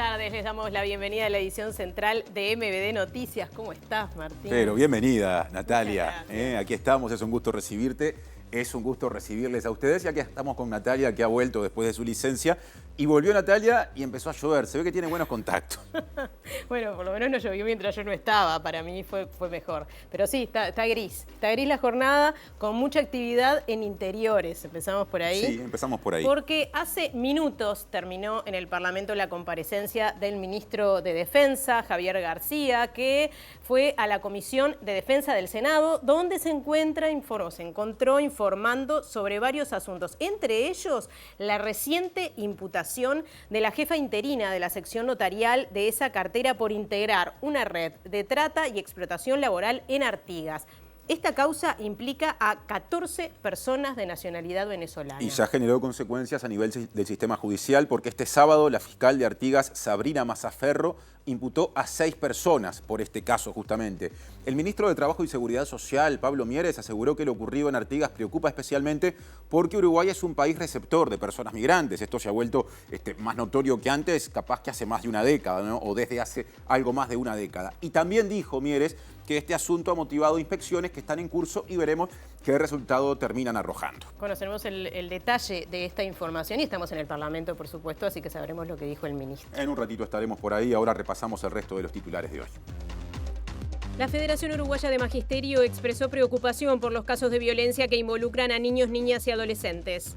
tardes, les damos la bienvenida a la edición central de MBD Noticias. ¿Cómo estás, Martín? Pero bienvenida, Natalia. Aquí estamos, es un gusto recibirte. Es un gusto recibirles a ustedes y aquí estamos con Natalia, que ha vuelto después de su licencia. Y volvió Natalia y empezó a llover. Se ve que tiene buenos contactos. Bueno, por lo menos no llovió mientras yo no estaba. Para mí fue mejor. Pero sí, está gris. Está gris la jornada con mucha actividad en interiores. Empezamos por ahí. Sí, empezamos por ahí. Porque hace minutos terminó en el Parlamento la comparecencia del ministro de Defensa, Javier García, que fue a la Comisión de Defensa del Senado, donde se encontró informando sobre varios asuntos. Entre ellos, la reciente imputación de la jefa interina de la sección notarial de esa cartera por integrar una red de trata y explotación laboral en Artigas. Esta causa implica a 14 personas de nacionalidad venezolana. Y ya generó consecuencias a nivel del sistema judicial porque este sábado la fiscal de Artigas, Sabrina Mazzaferro, imputó a 6 personas por este caso justamente. El ministro de Trabajo y Seguridad Social, Pablo Mieres, aseguró que lo ocurrido en Artigas preocupa especialmente porque Uruguay es un país receptor de personas migrantes. Esto se ha vuelto más notorio que antes, capaz que hace más de una década, ¿no? O desde hace algo más de una década. Y también dijo Mieres que este asunto ha motivado inspecciones que están en curso y veremos qué resultado terminan arrojando. Conoceremos el detalle de esta información y estamos en el Parlamento, por supuesto, así que sabremos lo que dijo el ministro. En un ratito estaremos por ahí, ahora repasamos el resto de los titulares de hoy. La Federación Uruguaya de Magisterio expresó preocupación por los casos de violencia que involucran a niños, niñas y adolescentes.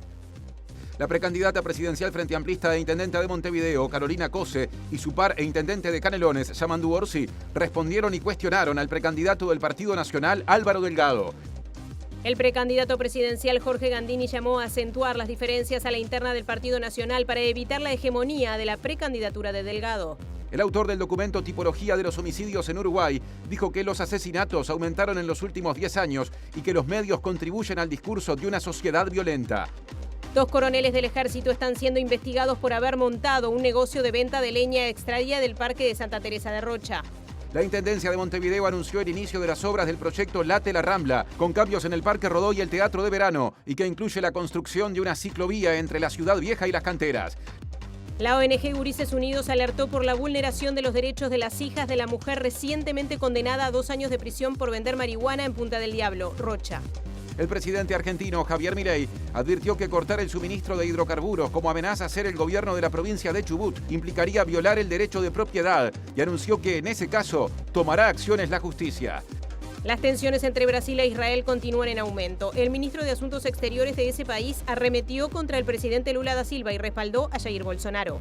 La precandidata presidencial Frente Amplista e intendenta de Montevideo, Carolina Cose, y su par e intendente de Canelones, Yamandu Orsi, respondieron y cuestionaron al precandidato del Partido Nacional, Álvaro Delgado. El precandidato presidencial Jorge Gandini llamó a acentuar las diferencias a la interna del Partido Nacional para evitar la hegemonía de la precandidatura de Delgado. El autor del documento Tipología de los homicidios en Uruguay dijo que los asesinatos aumentaron en los últimos 10 años y que los medios contribuyen al discurso de una sociedad violenta. 2 coroneles del ejército están siendo investigados por haber montado un negocio de venta de leña extraída del Parque de Santa Teresa de Rocha. La Intendencia de Montevideo anunció el inicio de las obras del proyecto Late la Rambla, con cambios en el Parque Rodó y el Teatro de Verano, y que incluye la construcción de una ciclovía entre la Ciudad Vieja y las canteras. La ONG Gurises Unidos alertó por la vulneración de los derechos de las hijas de la mujer recientemente condenada a 2 años de prisión por vender marihuana en Punta del Diablo, Rocha. El presidente argentino Javier Milei advirtió que cortar el suministro de hidrocarburos como amenaza a hacer el gobierno de la provincia de Chubut implicaría violar el derecho de propiedad y anunció que en ese caso tomará acciones la justicia. Las tensiones entre Brasil e Israel continúan en aumento. El ministro de Asuntos Exteriores de ese país arremetió contra el presidente Lula da Silva y respaldó a Jair Bolsonaro.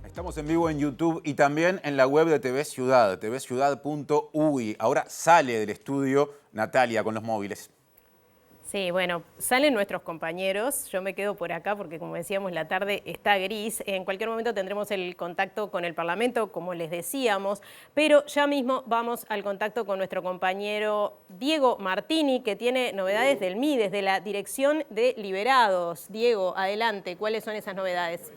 Estamos en vivo en YouTube y también en la web de TV Ciudad, tvciudad.uy. Ahora sale del estudio Natalia con los móviles. Sí, bueno, salen nuestros compañeros. Yo me quedo por acá porque, como decíamos, la tarde está gris. En cualquier momento tendremos el contacto con el Parlamento, como les decíamos. Pero ya mismo vamos al contacto con nuestro compañero Diego Martini, que tiene novedades del MIDES, de la Dirección de Liberados. Diego, adelante. ¿Cuáles son esas novedades?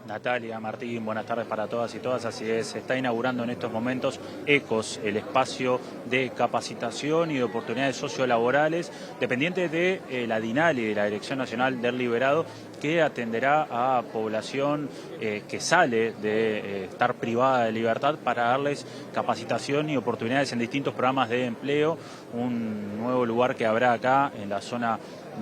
Natalia, Martín, buenas tardes para todas y todas. Así es, se está inaugurando en estos momentos ECOS, el espacio de capacitación y de oportunidades sociolaborales dependiente de la DINALI, de la Dirección Nacional del Liberado, que atenderá a población que sale de estar privada de libertad para darles capacitación y oportunidades en distintos programas de empleo. Un nuevo lugar que habrá acá en la zona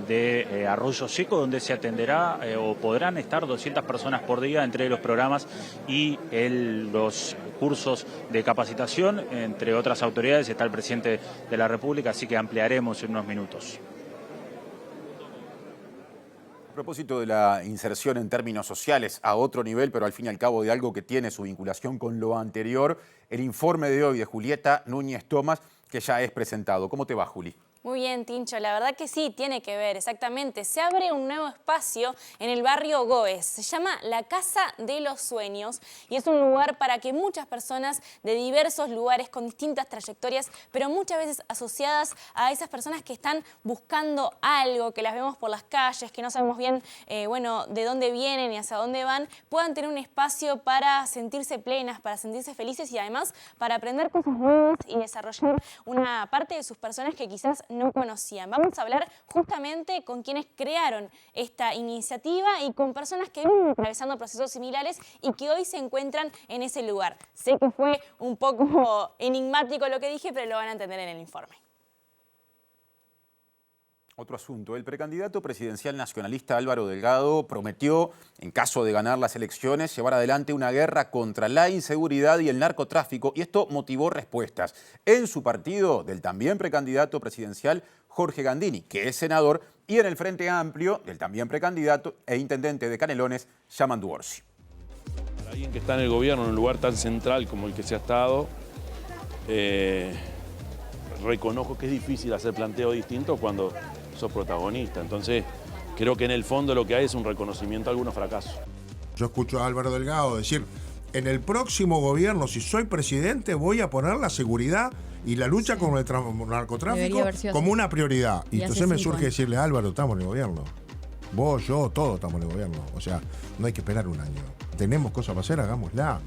de Arroyo Seco, donde se atenderá o podrán estar 200 personas por día entre los programas y los cursos de capacitación. Entre otras autoridades está el presidente de la República, así que ampliaremos en unos minutos. A propósito de la inserción en términos sociales a otro nivel, pero al fin y al cabo de algo que tiene su vinculación con lo anterior, el informe de hoy de Julieta Núñez Tomás, que ya es presentado. ¿Cómo te va, Juli? Muy bien, Tincho, la verdad que sí, tiene que ver, exactamente. Se abre un nuevo espacio en el barrio Goes. Se llama La Casa de los Sueños y es un lugar para que muchas personas de diversos lugares con distintas trayectorias, pero muchas veces asociadas a esas personas que están buscando algo, que las vemos por las calles, que no sabemos bien de dónde vienen y hacia dónde van, puedan tener un espacio para sentirse plenas, para sentirse felices y además para aprender cosas nuevas y desarrollar una parte de sus personas que quizás no conocían. Vamos a hablar justamente con quienes crearon esta iniciativa y con personas que vienen atravesando procesos similares y que hoy se encuentran en ese lugar. Sé que fue un poco enigmático lo que dije, pero lo van a entender en el informe. Otro asunto, el precandidato presidencial nacionalista Álvaro Delgado prometió, en caso de ganar las elecciones, llevar adelante una guerra contra la inseguridad y el narcotráfico, y esto motivó respuestas en su partido del también precandidato presidencial Jorge Gandini, que es senador, y en el Frente Amplio del también precandidato e intendente de Canelones, Yamandu Orsi. Para alguien que está en el gobierno en un lugar tan central como el que se ha estado, reconozco que es difícil hacer planteos distintos cuando sos protagonista. Entonces, creo que en el fondo lo que hay es un reconocimiento a algunos fracasos. Yo escucho a Álvaro Delgado decir, en el próximo gobierno, si soy presidente, voy a poner la seguridad y la lucha con el narcotráfico como una prioridad. Y entonces me surge decirle, Álvaro, estamos en el gobierno. Vos, yo, todos estamos en el gobierno. O sea, no hay que esperar un año. Tenemos cosas para hacer, hagámosla.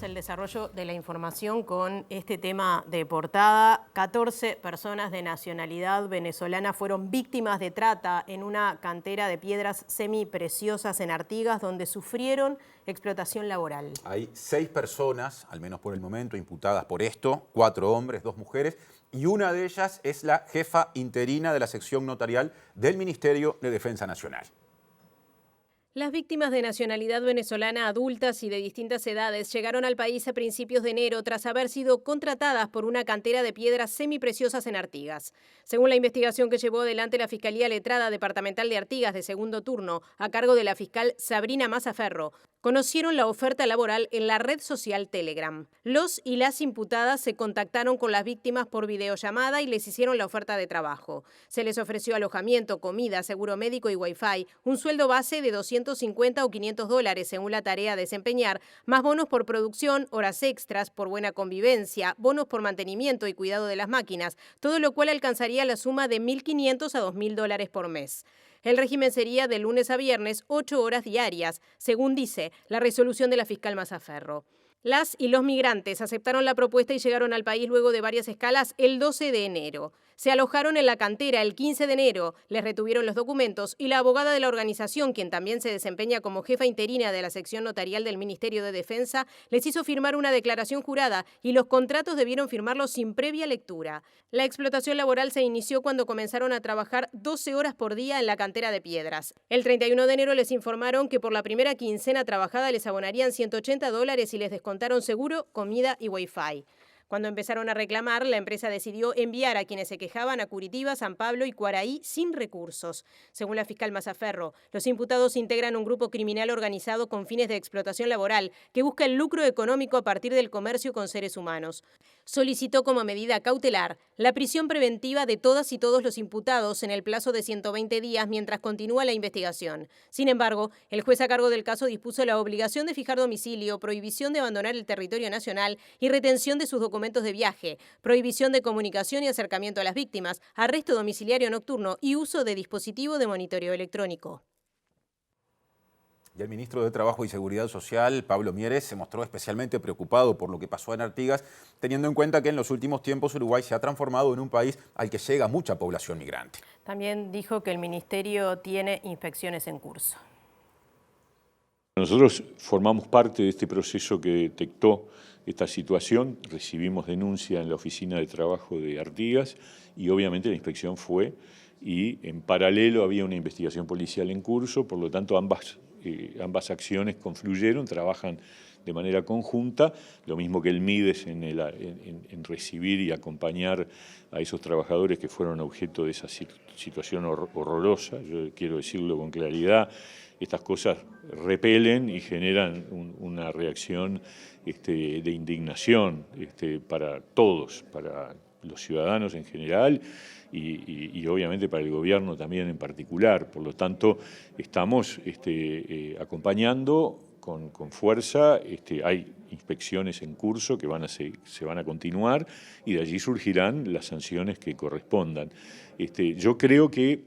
El desarrollo de la información con este tema de portada. 14 personas de nacionalidad venezolana fueron víctimas de trata en una cantera de piedras semipreciosas en Artigas, donde sufrieron explotación laboral. Hay 6 personas, al menos por el momento, imputadas por esto, 4 hombres, 2 mujeres, y una de ellas es la jefa interina de la sección notarial del Ministerio de Defensa Nacional. Las víctimas de nacionalidad venezolana adultas y de distintas edades llegaron al país a principios de enero tras haber sido contratadas por una cantera de piedras semipreciosas en Artigas. Según la investigación que llevó adelante la Fiscalía Letrada Departamental de Artigas de segundo turno, a cargo de la fiscal Sabrina Mazzaferro, conocieron la oferta laboral en la red social Telegram. Los y las imputadas se contactaron con las víctimas por videollamada y les hicieron la oferta de trabajo. Se les ofreció alojamiento, comida, seguro médico y wifi, un sueldo base de $250 o $500 según la tarea a desempeñar, más bonos por producción, horas extras por buena convivencia, bonos por mantenimiento y cuidado de las máquinas, todo lo cual alcanzaría la suma de $1.500 a $2.000 por mes. El régimen sería de lunes a viernes, 8 horas diarias, según dice la resolución de la fiscal Mazzaferro. Las y los migrantes aceptaron la propuesta y llegaron al país luego de varias escalas el 12 de enero. Se alojaron en la cantera el 15 de enero, les retuvieron los documentos y la abogada de la organización, quien también se desempeña como jefa interina de la sección notarial del Ministerio de Defensa, les hizo firmar una declaración jurada y los contratos debieron firmarlos sin previa lectura. La explotación laboral se inició cuando comenzaron a trabajar 12 horas por día en la cantera de piedras. El 31 de enero les informaron que por la primera quincena trabajada les abonarían $180 y les descontaron seguro, comida y wifi. Cuando empezaron a reclamar, la empresa decidió enviar a quienes se quejaban a Curitiba, San Pablo y Cuaraí sin recursos. Según la fiscal Mazzaferro, los imputados integran un grupo criminal organizado con fines de explotación laboral que busca el lucro económico a partir del comercio con seres humanos. Solicitó como medida cautelar la prisión preventiva de todas y todos los imputados en el plazo de 120 días mientras continúa la investigación. Sin embargo, el juez a cargo del caso dispuso la obligación de fijar domicilio, prohibición de abandonar el territorio nacional y retención de sus documentos de viaje, prohibición de comunicación y acercamiento a las víctimas, arresto domiciliario nocturno y uso de dispositivo de monitoreo electrónico. Y el ministro de Trabajo y Seguridad Social, Pablo Mieres, se mostró especialmente preocupado por lo que pasó en Artigas, teniendo en cuenta que en los últimos tiempos Uruguay se ha transformado en un país al que llega mucha población migrante. También dijo que el ministerio tiene inspecciones en curso. Nosotros formamos parte de este proceso que detectó esta situación, recibimos denuncia en la oficina de trabajo de Artigas y obviamente la inspección fue y en paralelo había una investigación policial en curso, por lo tanto ambas acciones confluyeron, trabajan de manera conjunta, lo mismo que el MIDES en recibir y acompañar a esos trabajadores que fueron objeto de esa situación horrorosa. Yo quiero decirlo con claridad, estas cosas repelen y generan una reacción de indignación para todos, para los ciudadanos en general y obviamente para el gobierno también en particular. Por lo tanto, estamos acompañando con fuerza, hay inspecciones en curso que se van a continuar y de allí surgirán las sanciones que correspondan. Yo creo que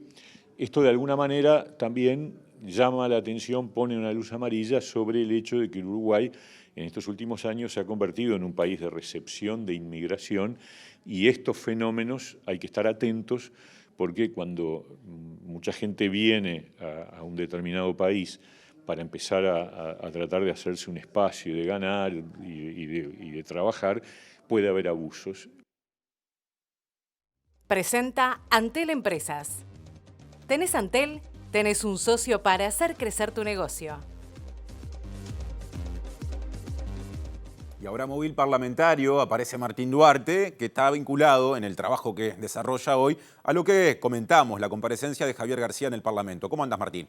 esto de alguna manera también llama la atención, pone una luz amarilla sobre el hecho de que el Uruguay en estos últimos años se ha convertido en un país de recepción, de inmigración, y estos fenómenos hay que estar atentos porque cuando mucha gente viene a un determinado país para empezar a tratar de hacerse un espacio, de ganar y de trabajar, puede haber abusos. Presenta Antel Empresas. ¿Tenés Antel? Tenés un socio para hacer crecer tu negocio. Y ahora móvil parlamentario, aparece Martín Duarte, que está vinculado en el trabajo que desarrolla hoy a lo que comentamos, la comparecencia de Javier García en el Parlamento. ¿Cómo andas, Martín?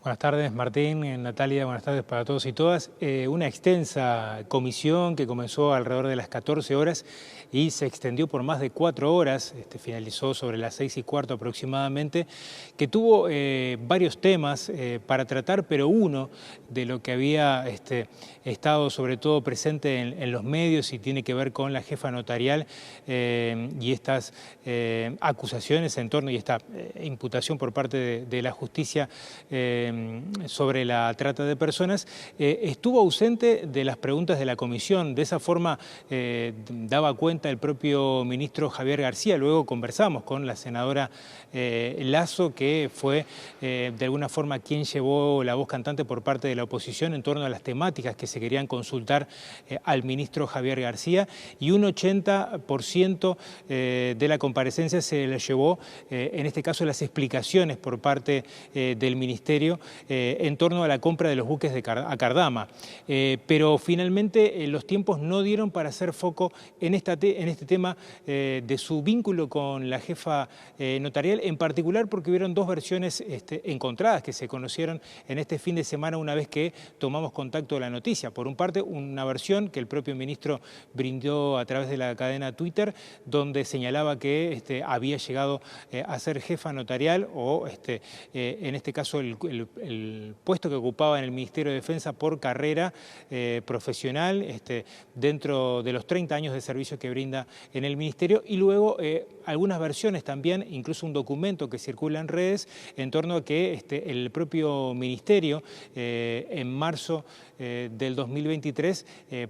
Buenas tardes, Martín, Natalia, buenas tardes para todos y todas. Una extensa comisión que comenzó alrededor de las 14 horas y se extendió por más de 4 horas, finalizó sobre las 6:15 aproximadamente, que tuvo varios temas para tratar, pero uno de lo que había estado sobre todo presente en los medios y tiene que ver con la jefa notarial y estas acusaciones en torno y esta imputación por parte de la justicia sobre la trata de personas, estuvo ausente de las preguntas de la comisión. De esa forma daba cuenta el propio ministro Javier García. Luego conversamos con la senadora Lasso, que fue de alguna forma quien llevó la voz cantante por parte de la oposición en torno a las temáticas que se querían consultar al ministro Javier García, y un 80% de la comparecencia se le llevó, en este caso, las explicaciones por parte del ministerio en torno a la compra de los buques a Cardama. Pero finalmente los tiempos no dieron para hacer foco en este tema de su vínculo con la jefa notarial, en particular porque hubieron dos versiones encontradas que se conocieron en este fin de semana una vez que tomamos contacto de la noticia. Por un parte, una versión que el propio ministro brindó a través de la cadena Twitter, donde señalaba que había llegado a ser jefa notarial o en este caso el puesto que ocupaba en el Ministerio de Defensa por carrera profesional dentro de los 30 años de servicio que brinda en el Ministerio, y luego algunas versiones también, incluso un documento que circula en redes en torno a que el propio Ministerio en marzo del 2023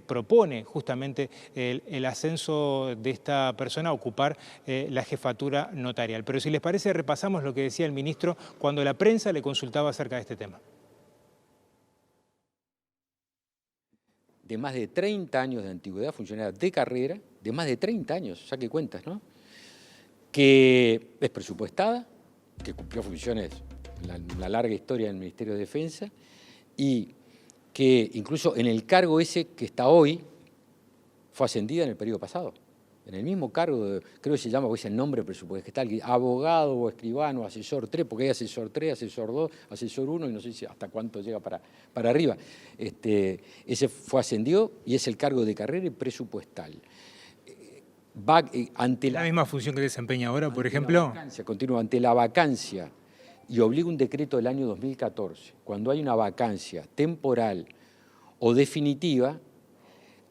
propone justamente el ascenso de esta persona a ocupar la jefatura notarial. Pero si les parece, repasamos lo que decía el ministro cuando la prensa le consultaba acerca de este tema. De más de 30 años de antigüedad, funcionaria de carrera, de más de 30 años, saque cuentas, ¿no? Que es presupuestada, que cumplió funciones en la larga historia del Ministerio de Defensa, y que incluso en el cargo ese que está hoy, fue ascendida en el periodo pasado. En el mismo cargo, creo que se llama, o es el nombre presupuestal, abogado o escribano, asesor 3, porque hay asesor 3, asesor 2, asesor 1, y no sé si hasta cuánto llega para arriba. Ese fue ascendido y es el cargo de carrera y presupuestal. Va ante la misma función que desempeña ahora, por ejemplo. Continúa ante la vacancia, y obliga un decreto del año 2014. Cuando hay una vacancia temporal o definitiva,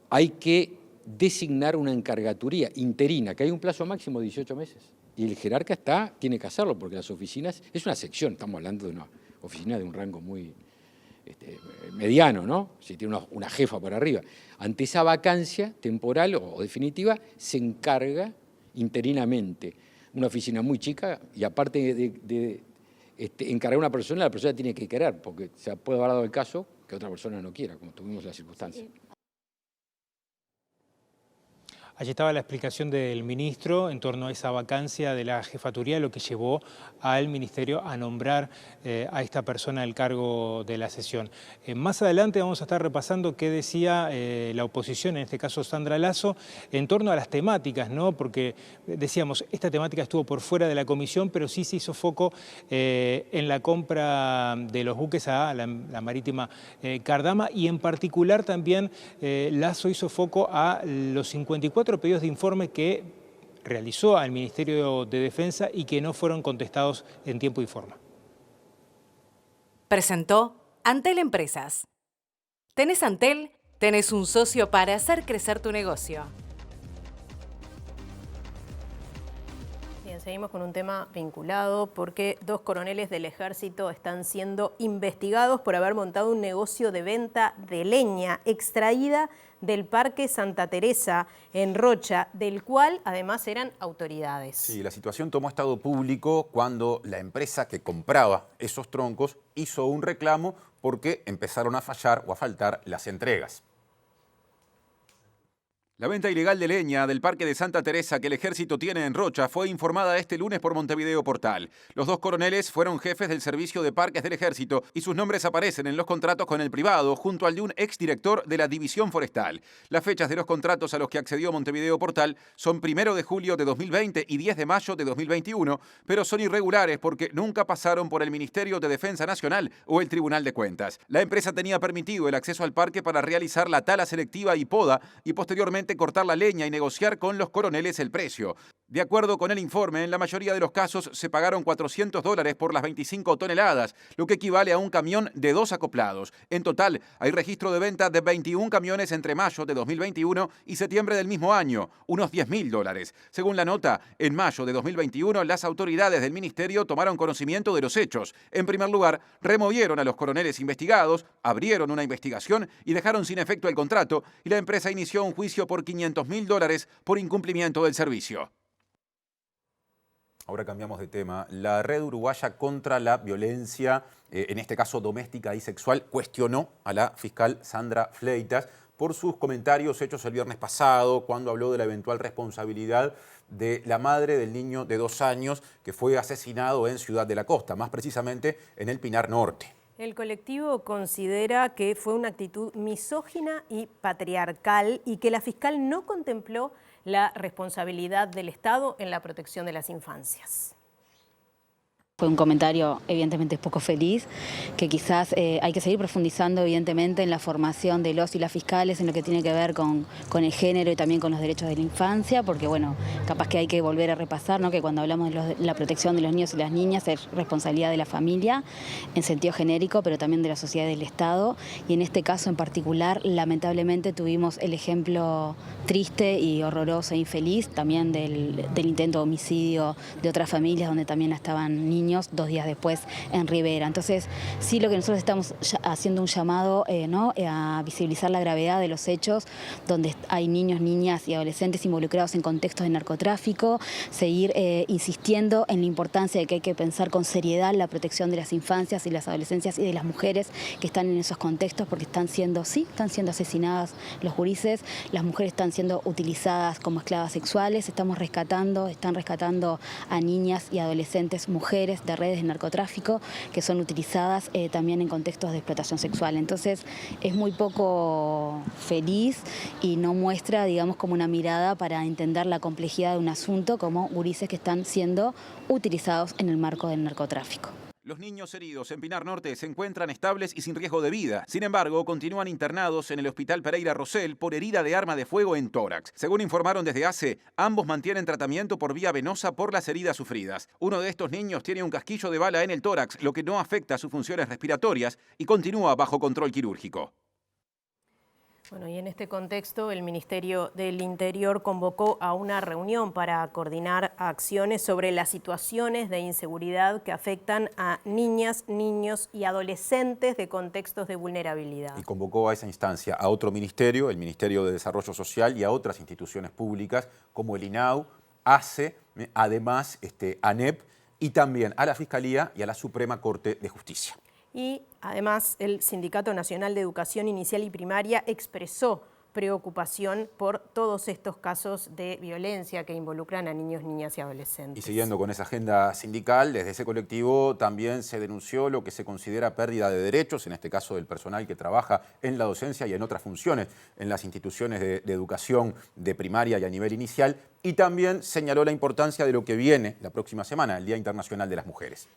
hay que designar una encargaturía interina, que hay un plazo máximo de 18 meses. Y el jerarca tiene que hacerlo, porque las oficinas, es una sección, estamos hablando de una oficina de un rango muy mediano, ¿no? Si tiene una jefa por arriba. Ante esa vacancia temporal o definitiva, se encarga interinamente una oficina muy chica, y aparte de encargar a una persona, la persona tiene que querer, porque se puede haber dado el caso que otra persona no quiera, como tuvimos la circunstancia. Sí. Allí estaba la explicación del ministro en torno a esa vacancia de la jefaturía, lo que llevó al ministerio a nombrar a esta persona el cargo de la sesión. Más adelante vamos a estar repasando qué decía la oposición, en este caso Sandra Lasso, en torno a las temáticas, ¿no? Porque decíamos, esta temática estuvo por fuera de la comisión, pero sí se hizo foco en la compra de los buques a la marítima Cardama, y en particular también Lasso hizo foco a los 54 pedidos de informe que realizó al Ministerio de Defensa y que no fueron contestados en tiempo y forma. Presentó Antel Empresas. ¿Tenés Antel? Tenés un socio para hacer crecer tu negocio. seguimos con un tema vinculado porque 2 coroneles del ejército están siendo investigados por haber montado un negocio de venta de leña extraída del Parque Santa Teresa en Rocha, del cual además eran autoridades. Sí, la situación tomó estado público cuando la empresa que compraba esos troncos hizo un reclamo porque empezaron a fallar o a faltar las entregas. La venta ilegal de leña del Parque de Santa Teresa que el Ejército tiene en Rocha fue informada este lunes por Montevideo Portal. Los 2 coroneles fueron jefes del Servicio de Parques del Ejército y sus nombres aparecen en los contratos con el privado junto al de un exdirector de la División Forestal. Las fechas de los contratos a los que accedió Montevideo Portal son 1 de julio de 2020 y 10 de mayo de 2021, pero son irregulares porque nunca pasaron por el Ministerio de Defensa Nacional o el Tribunal de Cuentas. La empresa tenía permitido el acceso al parque para realizar la tala selectiva y poda y posteriormente cortar la leña y negociar con los coroneles el precio. De acuerdo con el informe, en la mayoría de los casos se pagaron $400 por las 25 toneladas, lo que equivale a un camión de 2 acoplados. En total, hay registro de venta de 21 camiones entre mayo de 2021 y septiembre del mismo año, unos $10.000. Según la nota, en mayo de 2021, las autoridades del ministerio tomaron conocimiento de los hechos. En primer lugar, removieron a los coroneles investigados, abrieron una investigación y dejaron sin efecto el contrato, y la empresa inició un juicio por $500.000 por incumplimiento del servicio. Ahora cambiamos de tema. La Red Uruguaya contra la Violencia, en este caso doméstica y sexual, cuestionó a la fiscal Sandra Fleitas por sus comentarios hechos el viernes pasado, cuando habló de la eventual responsabilidad de la madre del niño de 2 años que fue asesinado en Ciudad de la Costa, más precisamente en el Pinar Norte. El colectivo considera que fue una actitud misógina y patriarcal y que la fiscal no contempló la responsabilidad del Estado en la protección de las infancias. Fue un comentario evidentemente poco feliz, que quizás hay que seguir profundizando evidentemente en la formación de los y las fiscales en lo que tiene que ver con el género y también con los derechos de la infancia, porque bueno, capaz que hay que volver a repasar, ¿no?, que cuando hablamos de la protección de los niños y las niñas es responsabilidad de la familia en sentido genérico, pero también de la sociedad y del Estado, y en este caso en particular lamentablemente tuvimos el ejemplo triste y horroroso e infeliz también del intento de homicidio de otras familias donde también estaban niños 2 días después en Rivera. Entonces, sí, lo que nosotros estamos haciendo un llamado a visibilizar la gravedad de los hechos donde hay niños, niñas y adolescentes involucrados en contextos de narcotráfico, seguir insistiendo en la importancia de que hay que pensar con seriedad la protección de las infancias y las adolescencias y de las mujeres que están en esos contextos, porque están siendo asesinadas los gurises, las mujeres están siendo utilizadas como esclavas sexuales, están rescatando a niñas y adolescentes mujeres de redes de narcotráfico que son utilizadas también en contextos de explotación sexual. Entonces es muy poco feliz y no muestra, digamos, como una mirada para entender la complejidad de un asunto como gurises que están siendo utilizados en el marco del narcotráfico. Los niños heridos en Pinar Norte se encuentran estables y sin riesgo de vida. Sin embargo, continúan internados en el Hospital Pereira Rosell por herida de arma de fuego en tórax. Según informaron desde ACE, ambos mantienen tratamiento por vía venosa por las heridas sufridas. Uno de estos niños tiene un casquillo de bala en el tórax, lo que no afecta a sus funciones respiratorias y continúa bajo control quirúrgico. Bueno, y en este contexto el Ministerio del Interior convocó a una reunión para coordinar acciones sobre las situaciones de inseguridad que afectan a niñas, niños y adolescentes de contextos de vulnerabilidad. Y convocó a esa instancia a otro ministerio, el Ministerio de Desarrollo Social, y a otras instituciones públicas como el INAU, ACE, además ANEP, y también a la Fiscalía y a la Suprema Corte de Justicia. Y además el Sindicato Nacional de Educación Inicial y Primaria expresó preocupación por todos estos casos de violencia que involucran a niños, niñas y adolescentes. Y siguiendo con esa agenda sindical, desde ese colectivo también se denunció lo que se considera pérdida de derechos, en este caso del personal que trabaja en la docencia y en otras funciones en las instituciones de educación de primaria y a nivel inicial, y también señaló la importancia de lo que viene la próxima semana, el Día Internacional de las Mujeres.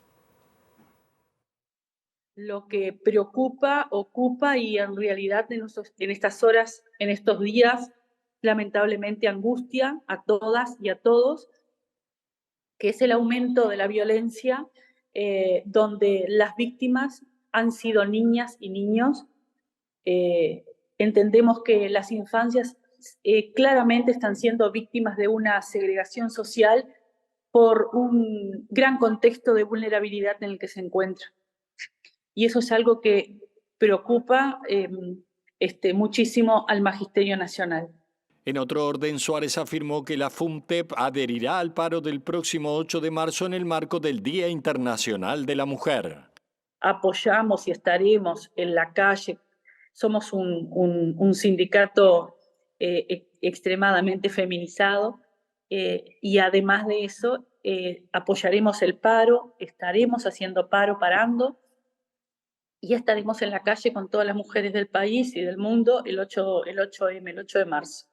Lo que preocupa, ocupa y en realidad en estas horas, en estos días, lamentablemente angustia a todas y a todos, que es el aumento de la violencia, donde las víctimas han sido niñas y niños. Entendemos que las infancias claramente están siendo víctimas de una segregación social por un gran contexto de vulnerabilidad en el que se encuentra. Y eso es algo que preocupa muchísimo al Magisterio Nacional. En otro orden, Suárez afirmó que la FUMTEP adherirá al paro del próximo 8 de marzo en el marco del Día Internacional de la Mujer. Apoyamos y estaremos en la calle. Somos un sindicato extremadamente feminizado y además de eso apoyaremos el paro, estaremos haciendo paro, parando, y estaremos en la calle con todas las mujeres del país y del mundo el 8 de marzo.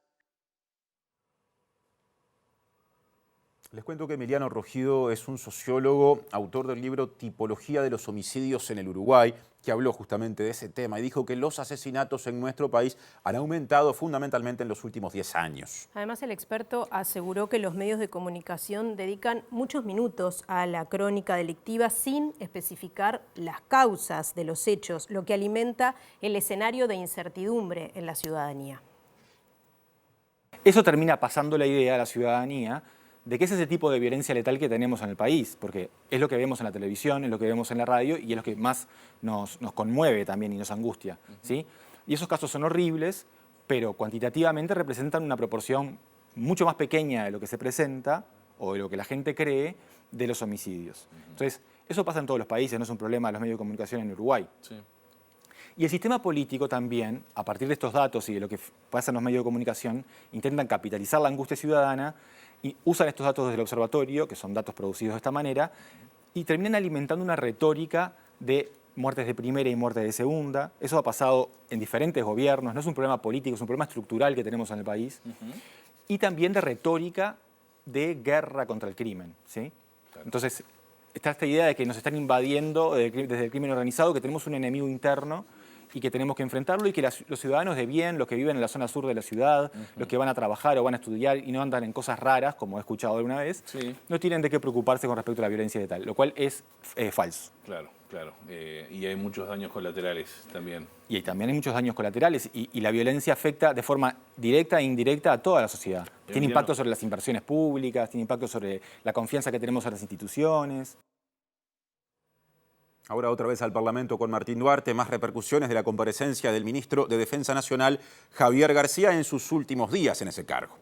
Les cuento que Emiliano Rogido es un sociólogo, autor del libro Tipología de los homicidios en el Uruguay, que habló justamente de ese tema y dijo que los asesinatos en nuestro país han aumentado fundamentalmente en los últimos 10 años. Además, el experto aseguró que los medios de comunicación dedican muchos minutos a la crónica delictiva sin especificar las causas de los hechos, lo que alimenta el escenario de incertidumbre en la ciudadanía. Eso termina pasando la idea a la ciudadanía de qué es ese tipo de violencia letal que tenemos en el país, porque es lo que vemos en la televisión, es lo que vemos en la radio y es lo que más nos conmueve también y nos angustia, ¿sí? Y esos casos son horribles, pero cuantitativamente representan una proporción mucho más pequeña de lo que se presenta o de lo que la gente cree de los homicidios. Entonces, eso pasa en todos los países, no es un problema de los medios de comunicación en Uruguay. Sí. Y el sistema político también, a partir de estos datos y de lo que pasa en los medios de comunicación, intentan capitalizar la angustia ciudadana y usan estos datos desde el observatorio, que son datos producidos de esta manera, y terminan alimentando una retórica de muertes de primera y muertes de segunda. Eso ha pasado en diferentes gobiernos, no es un problema político, es un problema estructural que tenemos en el país. Y también de retórica de guerra contra el crimen, ¿sí? Claro. Entonces, está esta idea de que nos están invadiendo desde el crimen organizado, que tenemos un enemigo interno y que tenemos que enfrentarlo y que los ciudadanos de bien, los que viven en la zona sur de la ciudad, los que van a trabajar o van a estudiar y no andan en cosas raras, como he escuchado alguna vez, no tienen de qué preocuparse con respecto a la violencia letal, lo cual es falso. Claro, claro. Y hay muchos daños colaterales también. Y también hay muchos daños colaterales y la violencia afecta de forma directa e indirecta a toda la sociedad. Tiene impacto sobre las inversiones públicas, tiene impacto sobre la confianza que tenemos en las instituciones. Ahora otra vez al Parlamento con Martín Duarte, más repercusiones de la comparecencia del ministro de Defensa Nacional, Javier García, en sus últimos días en ese cargo.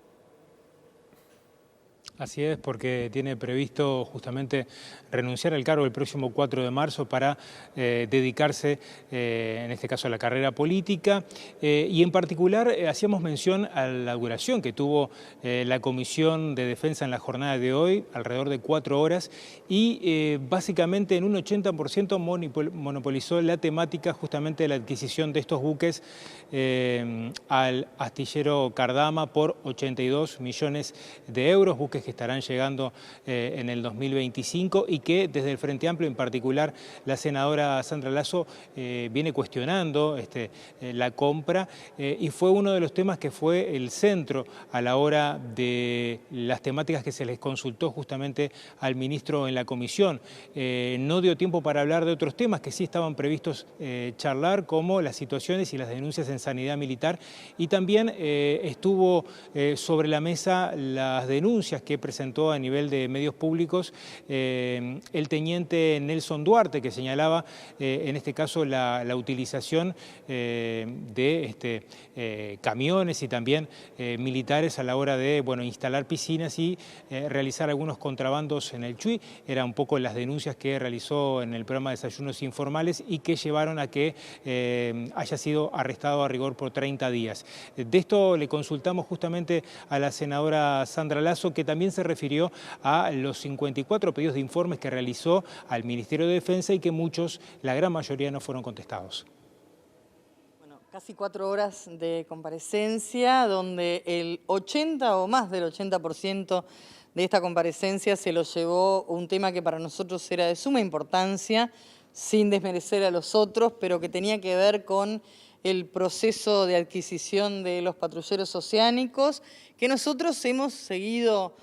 Así es, porque tiene previsto justamente renunciar al cargo el próximo 4 de marzo para dedicarse, en este caso, a la carrera política. Y en particular, hacíamos mención a la duración que tuvo la Comisión de Defensa en la jornada de hoy, alrededor de 4 horas, y básicamente en un 80% monopolizó la temática justamente de la adquisición de estos buques al astillero Cardama por 82 millones de euros, buques que estarán llegando en el 2025 y que desde el Frente Amplio, en particular la senadora Sandra Lasso, viene cuestionando la compra y fue uno de los temas que fue el centro a la hora de las temáticas que se les consultó justamente al ministro en la comisión. No dio tiempo para hablar de otros temas que sí estaban previstos charlar, como las situaciones y las denuncias en sanidad militar, y también estuvo sobre la mesa las denuncias que presentó a nivel de medios públicos el teniente Nelson Duarte, que señalaba en este caso la utilización de camiones y también militares a la hora de instalar piscinas y realizar algunos contrabandos en el Chuy. Eran un poco las denuncias que realizó en el programa Desayunos Informales y que llevaron a que haya sido arrestado a rigor por 30 días. De esto le consultamos justamente a la senadora Sandra Lasso, que también se refirió a los 54 pedidos de informes que realizó al Ministerio de Defensa y que muchos, la gran mayoría, no fueron contestados. Bueno, casi 4 horas de comparecencia, donde el 80 o más del 80% de esta comparecencia se lo llevó un tema que para nosotros era de suma importancia, sin desmerecer a los otros, pero que tenía que ver con el proceso de adquisición de los patrulleros oceánicos, que nosotros hemos seguido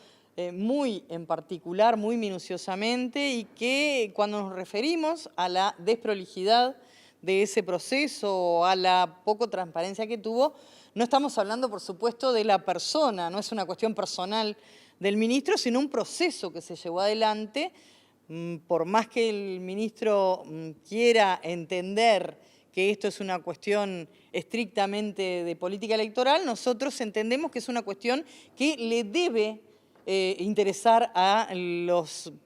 muy en particular, muy minuciosamente, y que cuando nos referimos a la desprolijidad de ese proceso o a la poco transparencia que tuvo, no estamos hablando, por supuesto, de la persona, no es una cuestión personal del ministro, sino un proceso que se llevó adelante. Por más que el ministro quiera entender que esto es una cuestión estrictamente de política electoral, nosotros entendemos que es una cuestión que le debe interesar a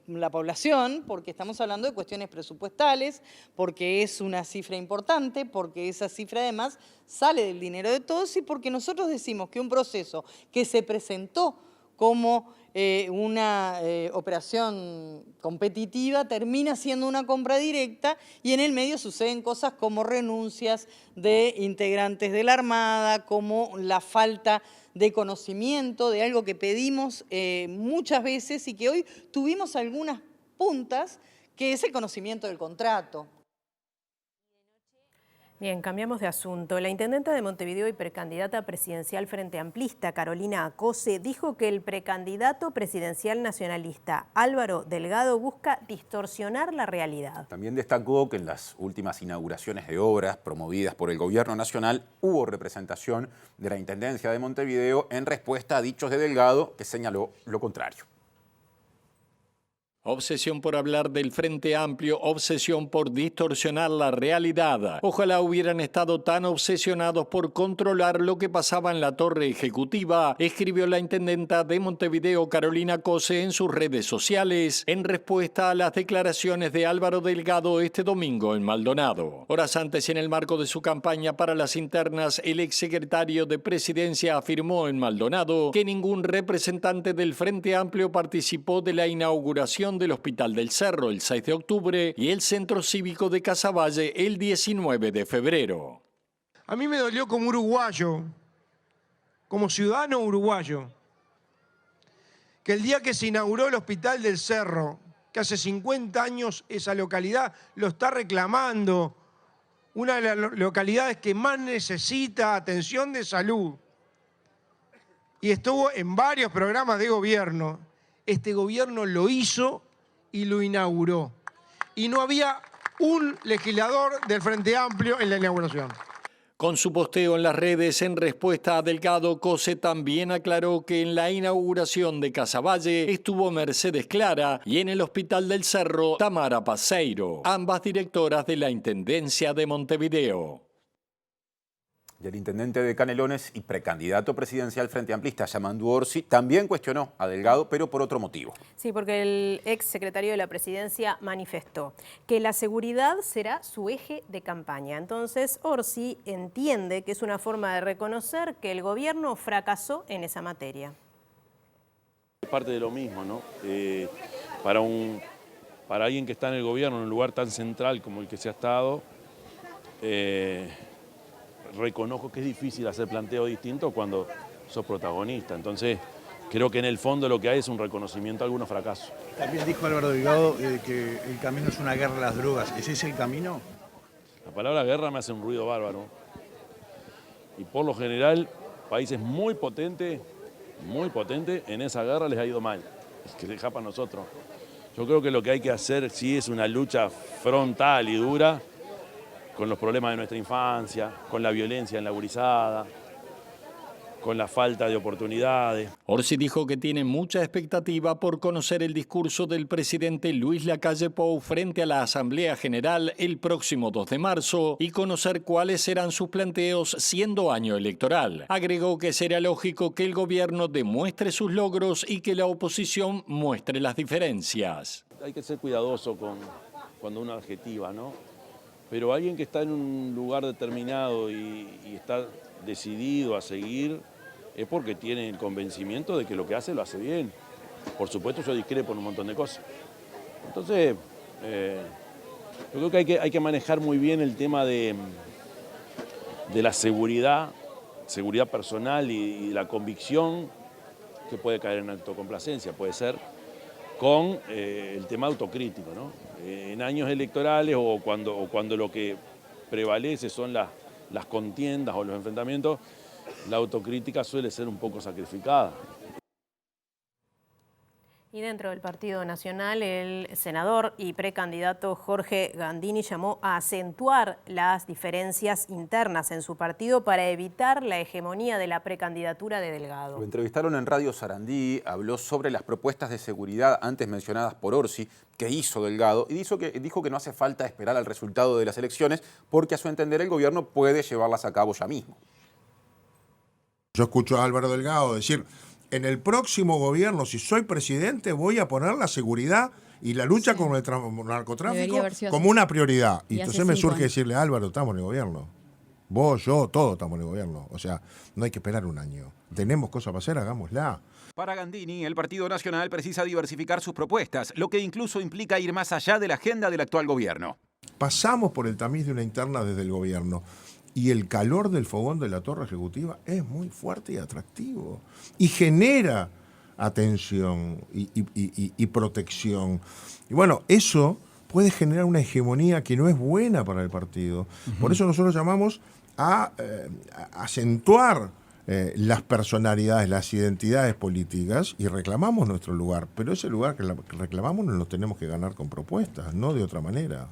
la población, porque estamos hablando de cuestiones presupuestales, porque es una cifra importante, porque esa cifra además sale del dinero de todos y porque nosotros decimos que un proceso que se presentó como una operación competitiva termina siendo una compra directa y en el medio suceden cosas como renuncias de integrantes de la Armada, como la falta de conocimiento de algo que pedimos muchas veces y que hoy tuvimos algunas puntas, que es el conocimiento del contrato. Bien, cambiamos de asunto. La intendenta de Montevideo y precandidata presidencial Frente Amplista, Carolina Acose, dijo que el precandidato presidencial nacionalista Álvaro Delgado busca distorsionar la realidad. También destacó que en las últimas inauguraciones de obras promovidas por el gobierno nacional hubo representación de la Intendencia de Montevideo en respuesta a dichos de Delgado, que señaló lo contrario. Obsesión por hablar del Frente Amplio, obsesión por distorsionar la realidad. Ojalá hubieran estado tan obsesionados por controlar lo que pasaba en la torre ejecutiva, escribió la intendenta de Montevideo, Carolina Acose, en sus redes sociales, en respuesta a las declaraciones de Álvaro Delgado este domingo en Maldonado. Horas antes, en el marco de su campaña para las internas, el exsecretario de Presidencia afirmó en Maldonado que ningún representante del Frente Amplio participó de la inauguración del Hospital del Cerro el 6 de octubre y el Centro Cívico de Casaballe el 19 de febrero. A mí me dolió como uruguayo, como ciudadano uruguayo, que el día que se inauguró el Hospital del Cerro, que hace 50 años esa localidad lo está reclamando, una de las localidades que más necesita atención de salud, y estuvo en varios programas de gobierno. Este gobierno lo hizo y lo inauguró. Y no había un legislador del Frente Amplio en la inauguración. Con su posteo en las redes en respuesta a Delgado, Acose también aclaró que en la inauguración de Casaballe estuvo Mercedes Clara y en el Hospital del Cerro Tamara Paseiro, ambas directoras de la Intendencia de Montevideo. Y el intendente de Canelones y precandidato presidencial Frente Amplista, Yamandu Orsi, también cuestionó a Delgado, pero por otro motivo. Sí, porque el ex secretario de la Presidencia manifestó que la seguridad será su eje de campaña. Entonces, Orsi entiende que es una forma de reconocer que el gobierno fracasó en esa materia. Es parte de lo mismo, ¿no? Para alguien que está en el gobierno, en un lugar tan central como el que se ha estado, reconozco que es difícil hacer planteo distinto cuando sos protagonista. Entonces, creo que en el fondo lo que hay es un reconocimiento a algunos fracasos. También dijo Álvaro Delgado que el camino es una guerra a las drogas. ¿Ese es el camino? La palabra guerra me hace un ruido bárbaro. Y por lo general, países muy potentes, en esa guerra les ha ido mal. Es que deja para nosotros. Yo creo que lo que hay que hacer sí es una lucha frontal y dura con los problemas de nuestra infancia, con la violencia en la gurizada, con la falta de oportunidades. Orsi dijo que tiene mucha expectativa por conocer el discurso del presidente Luis Lacalle Pou frente a la Asamblea General el próximo 2 de marzo y conocer cuáles serán sus planteos siendo año electoral. Agregó que será lógico que el gobierno demuestre sus logros y que la oposición muestre las diferencias. Hay que ser cuidadoso cuando uno adjetiva, ¿no? Pero alguien que está en un lugar determinado y está decidido a seguir es porque tiene el convencimiento de que lo que hace lo hace bien. Por supuesto, yo discrepo en un montón de cosas. Entonces, yo creo que hay que manejar muy bien el tema de la seguridad personal y la convicción, que puede caer en autocomplacencia, puede ser, con el tema autocrítico, ¿no? En años electorales o cuando lo que prevalece son las contiendas o los enfrentamientos, la autocrítica suele ser un poco sacrificada. Y dentro del Partido Nacional, el senador y precandidato Jorge Gandini llamó a acentuar las diferencias internas en su partido para evitar la hegemonía de la precandidatura de Delgado. Lo entrevistaron en Radio Sarandí, habló sobre las propuestas de seguridad antes mencionadas por Orsi, que hizo Delgado, y dijo que no hace falta esperar al resultado de las elecciones porque a su entender el gobierno puede llevarlas a cabo ya mismo. Yo escucho a Álvaro Delgado decir: en el próximo gobierno, si soy presidente, voy a poner la seguridad y la lucha con el narcotráfico como una prioridad. Y entonces me surge decirle: Álvaro, estamos en el gobierno. Vos, yo, todos estamos en el gobierno. O sea, no hay que esperar un año. Tenemos cosas para hacer, hagámosla. Para Gandini, el Partido Nacional precisa diversificar sus propuestas, lo que incluso implica ir más allá de la agenda del actual gobierno. Pasamos por el tamiz de una interna desde el gobierno. Y el calor del fogón de la torre ejecutiva es muy fuerte y atractivo. Y genera atención y protección. Y bueno, eso puede generar una hegemonía que no es buena para el partido. Por eso nosotros llamamos a acentuar las personalidades, las identidades políticas y reclamamos nuestro lugar. Pero ese lugar que reclamamos nos lo tenemos que ganar con propuestas, no de otra manera.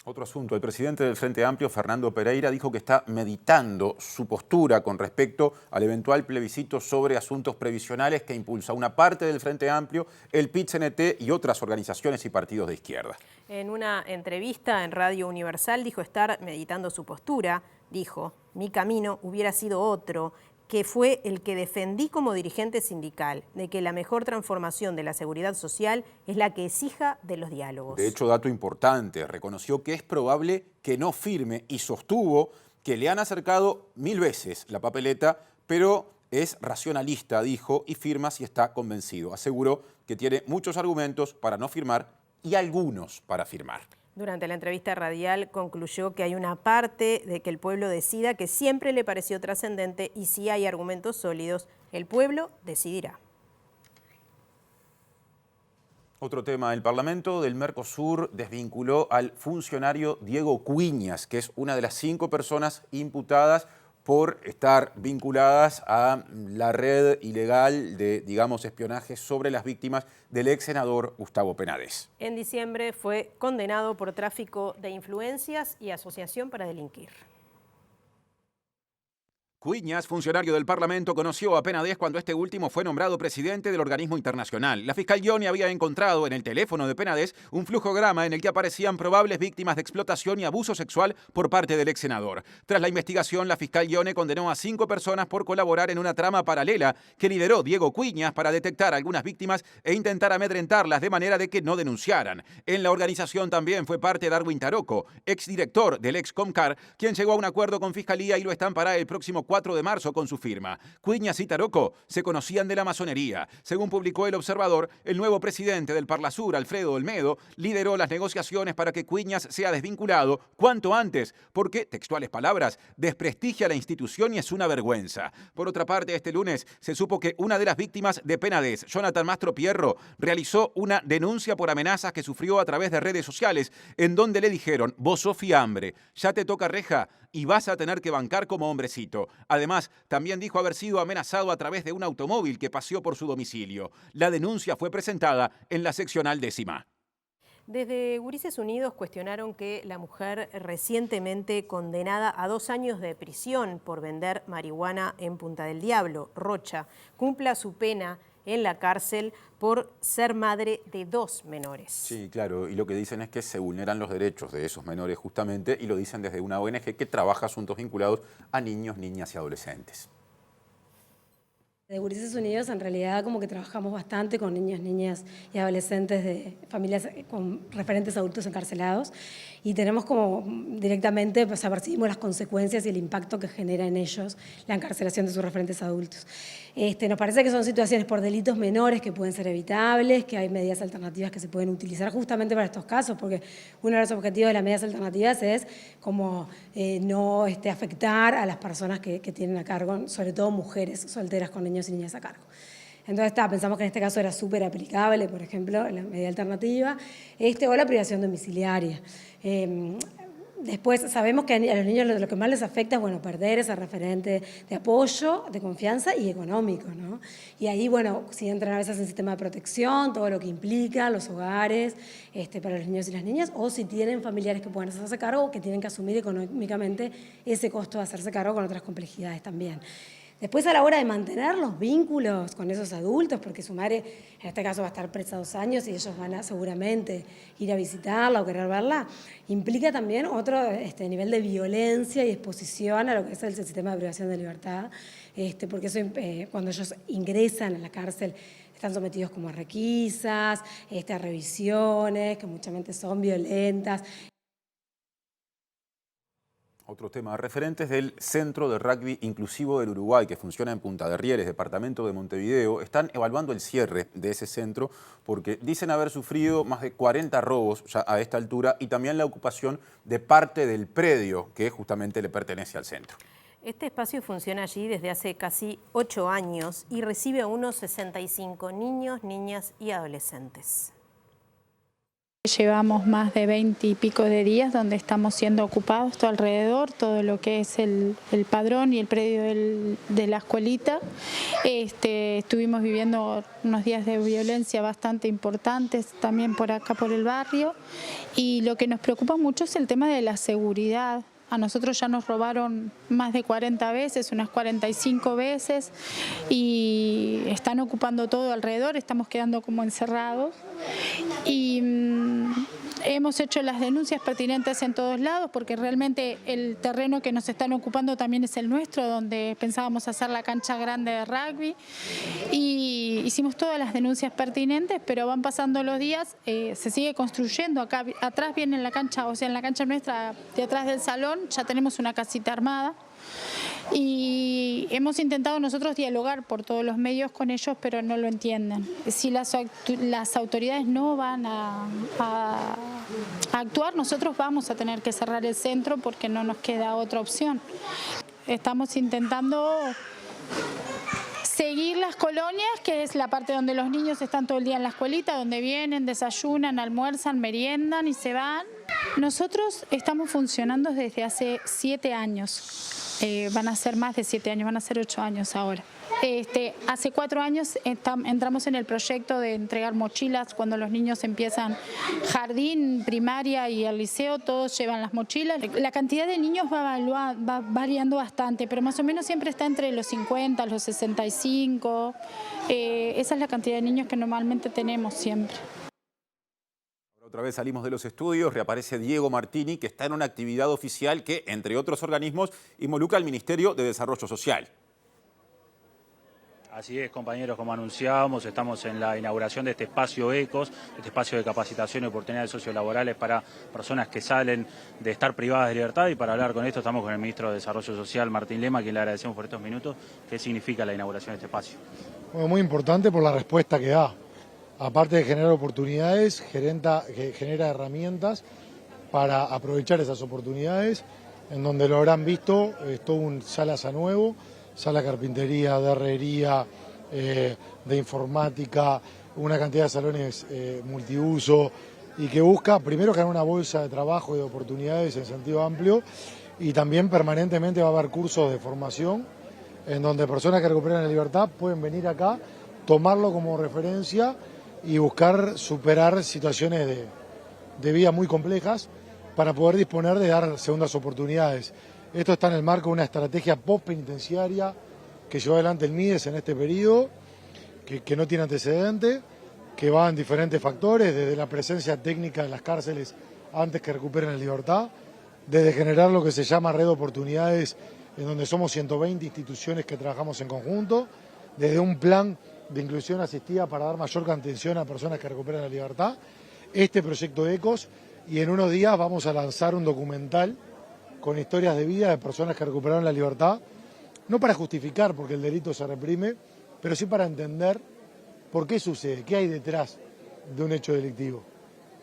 Otro asunto, el presidente del Frente Amplio, Fernando Pereira, dijo que está meditando su postura con respecto al eventual plebiscito sobre asuntos previsionales que impulsa una parte del Frente Amplio, el PIT-CNT y otras organizaciones y partidos de izquierda. En una entrevista en Radio Universal dijo estar meditando su postura. Dijo: mi camino hubiera sido otro, que fue el que defendí como dirigente sindical, de que la mejor transformación de la seguridad social es la que exija de los diálogos. De hecho, dato importante, reconoció que es probable que no firme y sostuvo que le han acercado 1000 veces la papeleta, pero es racionalista, dijo, y firma si está convencido. Aseguró que tiene muchos argumentos para no firmar y algunos para firmar. Durante la entrevista radial concluyó que hay una parte de que el pueblo decida que siempre le pareció trascendente y si hay argumentos sólidos, el pueblo decidirá. Otro tema, el Parlamento del Mercosur desvinculó al funcionario Diego Cuiñas, que es una de las 5 personas imputadas por estar vinculadas a la red ilegal de, digamos, espionaje sobre las víctimas del ex senador Gustavo Penades. En diciembre fue condenado por tráfico de influencias y asociación para delinquir. Cuiñas, funcionario del Parlamento, conoció a Penades cuando este último fue nombrado presidente del organismo internacional. La fiscal Gioni había encontrado en el teléfono de Penades un flujograma en el que aparecían probables víctimas de explotación y abuso sexual por parte del ex senador. Tras la investigación, la fiscal Gioni condenó a 5 personas por colaborar en una trama paralela que lideró Diego Cuiñas para detectar a algunas víctimas e intentar amedrentarlas de manera de que no denunciaran. En la organización también fue parte Darwin Taroco, exdirector del ex Comcar, quien llegó a un acuerdo con Fiscalía y lo estampará el próximo 4 de marzo con su firma. Cuiñas y Taroco se conocían de la masonería. Según publicó El Observador, el nuevo presidente del Parlasur, Alfredo Olmedo, lideró las negociaciones para que Cuiñas sea desvinculado cuanto antes, porque, textuales palabras, desprestigia la institución y es una vergüenza. Por otra parte, este lunes se supo que una de las víctimas de Penades, Jonathan Mastro Pierro, realizó una denuncia por amenazas que sufrió a través de redes sociales, en donde le dijeron: vos sos fiambre, ya te toca reja y vas a tener que bancar como hombrecito. Además, también dijo haber sido amenazado a través de un automóvil que paseó por su domicilio. La denuncia fue presentada en la seccional 10ª. Desde Gurises Unidos cuestionaron que la mujer recientemente condenada a 2 años de prisión por vender marihuana en Punta del Diablo, Rocha, cumpla su pena en la cárcel por ser madre de 2 menores. Sí, claro, y lo que dicen es que se vulneran los derechos de esos menores justamente, y lo dicen desde una ONG que trabaja asuntos vinculados a niños, niñas y adolescentes. De Gurises Unidos en realidad como que trabajamos bastante con niños, niñas y adolescentes de familias con referentes adultos encarcelados y tenemos como directamente, pues, percibimos las consecuencias y el impacto que genera en ellos la encarcelación de sus referentes adultos. Nos parece que son situaciones por delitos menores que pueden ser evitables, que hay medidas alternativas que se pueden utilizar justamente para estos casos, porque uno de los objetivos de las medidas alternativas es como no afectar a las personas que tienen a cargo, sobre todo mujeres solteras con niños y niñas a cargo. Entonces pensamos que en este caso era súper aplicable, por ejemplo, la medida alternativa, o la privación domiciliaria. Después sabemos que a los niños lo que más les afecta es, bueno, perder ese referente de apoyo, de confianza y económico, ¿no? Y ahí, bueno, si entran a veces en sistema de protección, todo lo que implica, los hogares, para los niños y las niñas, o si tienen familiares que puedan hacerse cargo, que tienen que asumir económicamente ese costo de hacerse cargo con otras complejidades también. Después, a la hora de mantener los vínculos con esos adultos, porque su madre, en este caso, va a estar presa 2 años y ellos van a seguramente ir a visitarla o querer verla, implica también otro nivel de violencia y exposición a lo que es el sistema de privación de libertad, porque eso, cuando ellos ingresan a la cárcel, están sometidos como a requisas, a revisiones, que muchas veces son violentas. Otro tema, referentes del Centro de Rugby Inclusivo del Uruguay, que funciona en Punta de Rieles, departamento de Montevideo, están evaluando el cierre de ese centro porque dicen haber sufrido más de 40 robos ya a esta altura y también la ocupación de parte del predio que justamente le pertenece al centro. Este espacio funciona allí desde hace casi 8 años y recibe a unos 65 niños, niñas y adolescentes. Llevamos más de 20 y pico de días donde estamos siendo ocupados todo alrededor, todo lo que es el padrón y el predio de la escuelita. Estuvimos viviendo unos días de violencia bastante importantes también por acá, por el barrio. Y lo que nos preocupa mucho es el tema de la seguridad. A nosotros ya nos robaron más de 40 veces, unas 45 veces, y están ocupando todo alrededor, estamos quedando como encerrados. Y hemos hecho las denuncias pertinentes en todos lados, porque realmente el terreno que nos están ocupando también es el nuestro, donde pensábamos hacer la cancha grande de rugby. Y hicimos todas las denuncias pertinentes, pero van pasando los días, se sigue construyendo. Acá atrás viene la cancha, o sea, en la cancha nuestra, de atrás del salón, ya tenemos una casita armada. Y hemos intentado nosotros dialogar por todos los medios con ellos, pero no lo entienden. Si las autoridades no van a actuar, nosotros vamos a tener que cerrar el centro porque no nos queda otra opción. Estamos intentando seguir las colonias, que es la parte donde los niños están todo el día en la escuelita, donde vienen, desayunan, almuerzan, meriendan y se van. Nosotros estamos funcionando desde hace 7 años. Van a ser más de 7 años, van a ser 8 años ahora. Hace 4 años entramos en el proyecto de entregar mochilas cuando los niños empiezan jardín, primaria y el liceo, todos llevan las mochilas. La cantidad de niños va variando bastante, pero más o menos siempre está entre los 50, los 65. Esa es la cantidad de niños que normalmente tenemos siempre. Otra vez salimos de los estudios, reaparece Diego Martini, que está en una actividad oficial que, entre otros organismos, involucra al Ministerio de Desarrollo Social. Así es, compañeros, como anunciábamos, estamos en la inauguración de este espacio ECOS, este espacio de capacitación y oportunidades sociolaborales para personas que salen de estar privadas de libertad. Y para hablar con esto estamos con el ministro de Desarrollo Social, Martín Lema, a quien le agradecemos por estos minutos. ¿Qué significa la inauguración de este espacio? Bueno, muy importante por la respuesta que da. Aparte de generar oportunidades, genera herramientas para aprovechar esas oportunidades, en donde lo habrán visto, es todo un salas a nuevo, sala carpintería, de herrería, de informática, una cantidad de salones multiuso, y que busca primero crear una bolsa de trabajo y de oportunidades en sentido amplio, y también permanentemente va a haber cursos de formación, en donde personas que recuperan la libertad pueden venir acá, tomarlo como referencia y buscar superar situaciones de vida muy complejas para poder disponer de dar segundas oportunidades. Esto está en el marco de una estrategia post-penitenciaria que llevó adelante el MIDES en este periodo, que no tiene antecedente, que va en diferentes factores, desde la presencia técnica en las cárceles antes que recuperen la libertad, desde generar lo que se llama red de oportunidades, en donde somos 120 instituciones que trabajamos en conjunto, desde un plan de inclusión asistida para dar mayor atención a personas que recuperan la libertad, este proyecto ECOS, y en unos días vamos a lanzar un documental con historias de vida de personas que recuperaron la libertad, no para justificar porque el delito se reprime, pero sí para entender por qué sucede, qué hay detrás de un hecho delictivo.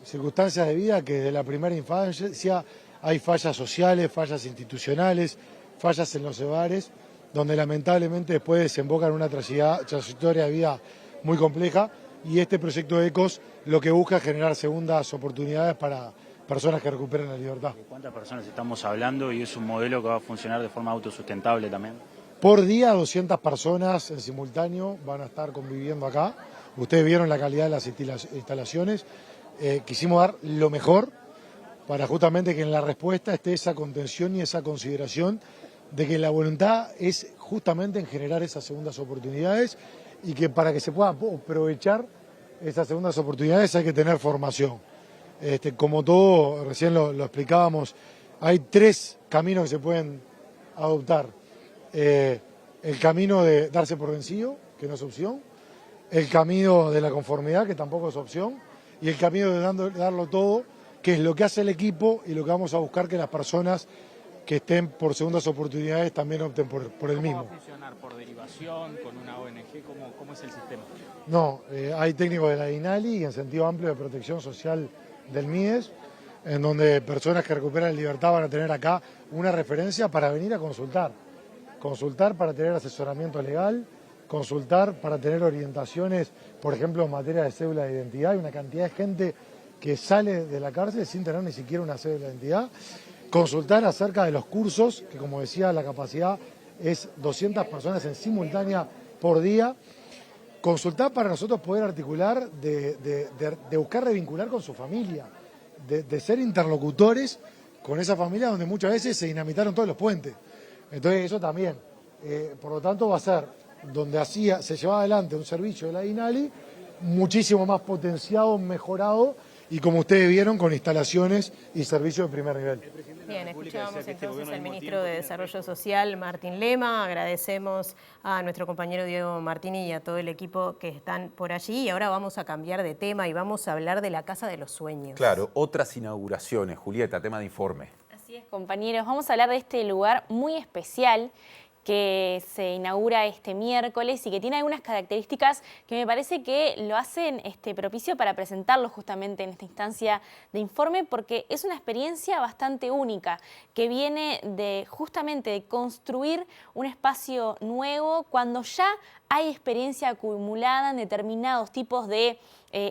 Circunstancias de vida que desde la primera infancia hay fallas sociales, fallas institucionales, fallas en los hogares, donde lamentablemente después desemboca en una trayectoria de vida muy compleja, y este proyecto ECOS lo que busca es generar segundas oportunidades para personas que recuperen la libertad. ¿De cuántas personas estamos hablando y es un modelo que va a funcionar de forma autosustentable también? Por día 200 personas en simultáneo van a estar conviviendo acá. Ustedes vieron la calidad de las instalaciones. Quisimos dar lo mejor para justamente que en la respuesta esté esa contención y esa consideración de que la voluntad es justamente en generar esas segundas oportunidades y que para que se pueda aprovechar esas segundas oportunidades hay que tener formación. Como todo, recién lo explicábamos, hay 3 caminos que se pueden adoptar. El camino de darse por vencido, que no es opción, el camino de la conformidad, que tampoco es opción, y el camino de darlo todo, que es lo que hace el equipo y lo que vamos a buscar que las personas que estén por segundas oportunidades también opten por el mismo. ¿Cómo va a funcionar? ¿Por derivación? ¿Con una ONG? ¿Cómo es el sistema? No, hay técnicos de la INALI y en sentido amplio de protección social del MIDES, en donde personas que recuperan libertad van a tener acá una referencia para venir a consultar. Consultar para tener asesoramiento legal, consultar para tener orientaciones, por ejemplo, en materia de cédula de identidad. Hay una cantidad de gente que sale de la cárcel sin tener ni siquiera una cédula de identidad. Consultar acerca de los cursos, que como decía, la capacidad es 200 personas en simultánea por día. Consultar para nosotros poder articular, de buscar revincular con su familia, de ser interlocutores con esa familia donde muchas veces se dinamitaron todos los puentes. Entonces eso también, por lo tanto va a ser donde se llevaba adelante un servicio de la INALI muchísimo más potenciado, mejorado y como ustedes vieron con instalaciones y servicios de primer nivel. Bien, escuchábamos entonces al ministro de Desarrollo Social, Martín Lema. Agradecemos a nuestro compañero Diego Martini y a todo el equipo que están por allí. Y ahora vamos a cambiar de tema y vamos a hablar de la Casa de los Sueños. Claro, otras inauguraciones. Julieta, tema de informe. Así es, compañeros. Vamos a hablar de este lugar muy especial que se inaugura este miércoles y que tiene algunas características que me parece que lo hacen propicio para presentarlo justamente en esta instancia de informe, porque es una experiencia bastante única que viene justamente de construir un espacio nuevo cuando ya hay experiencia acumulada en determinados tipos de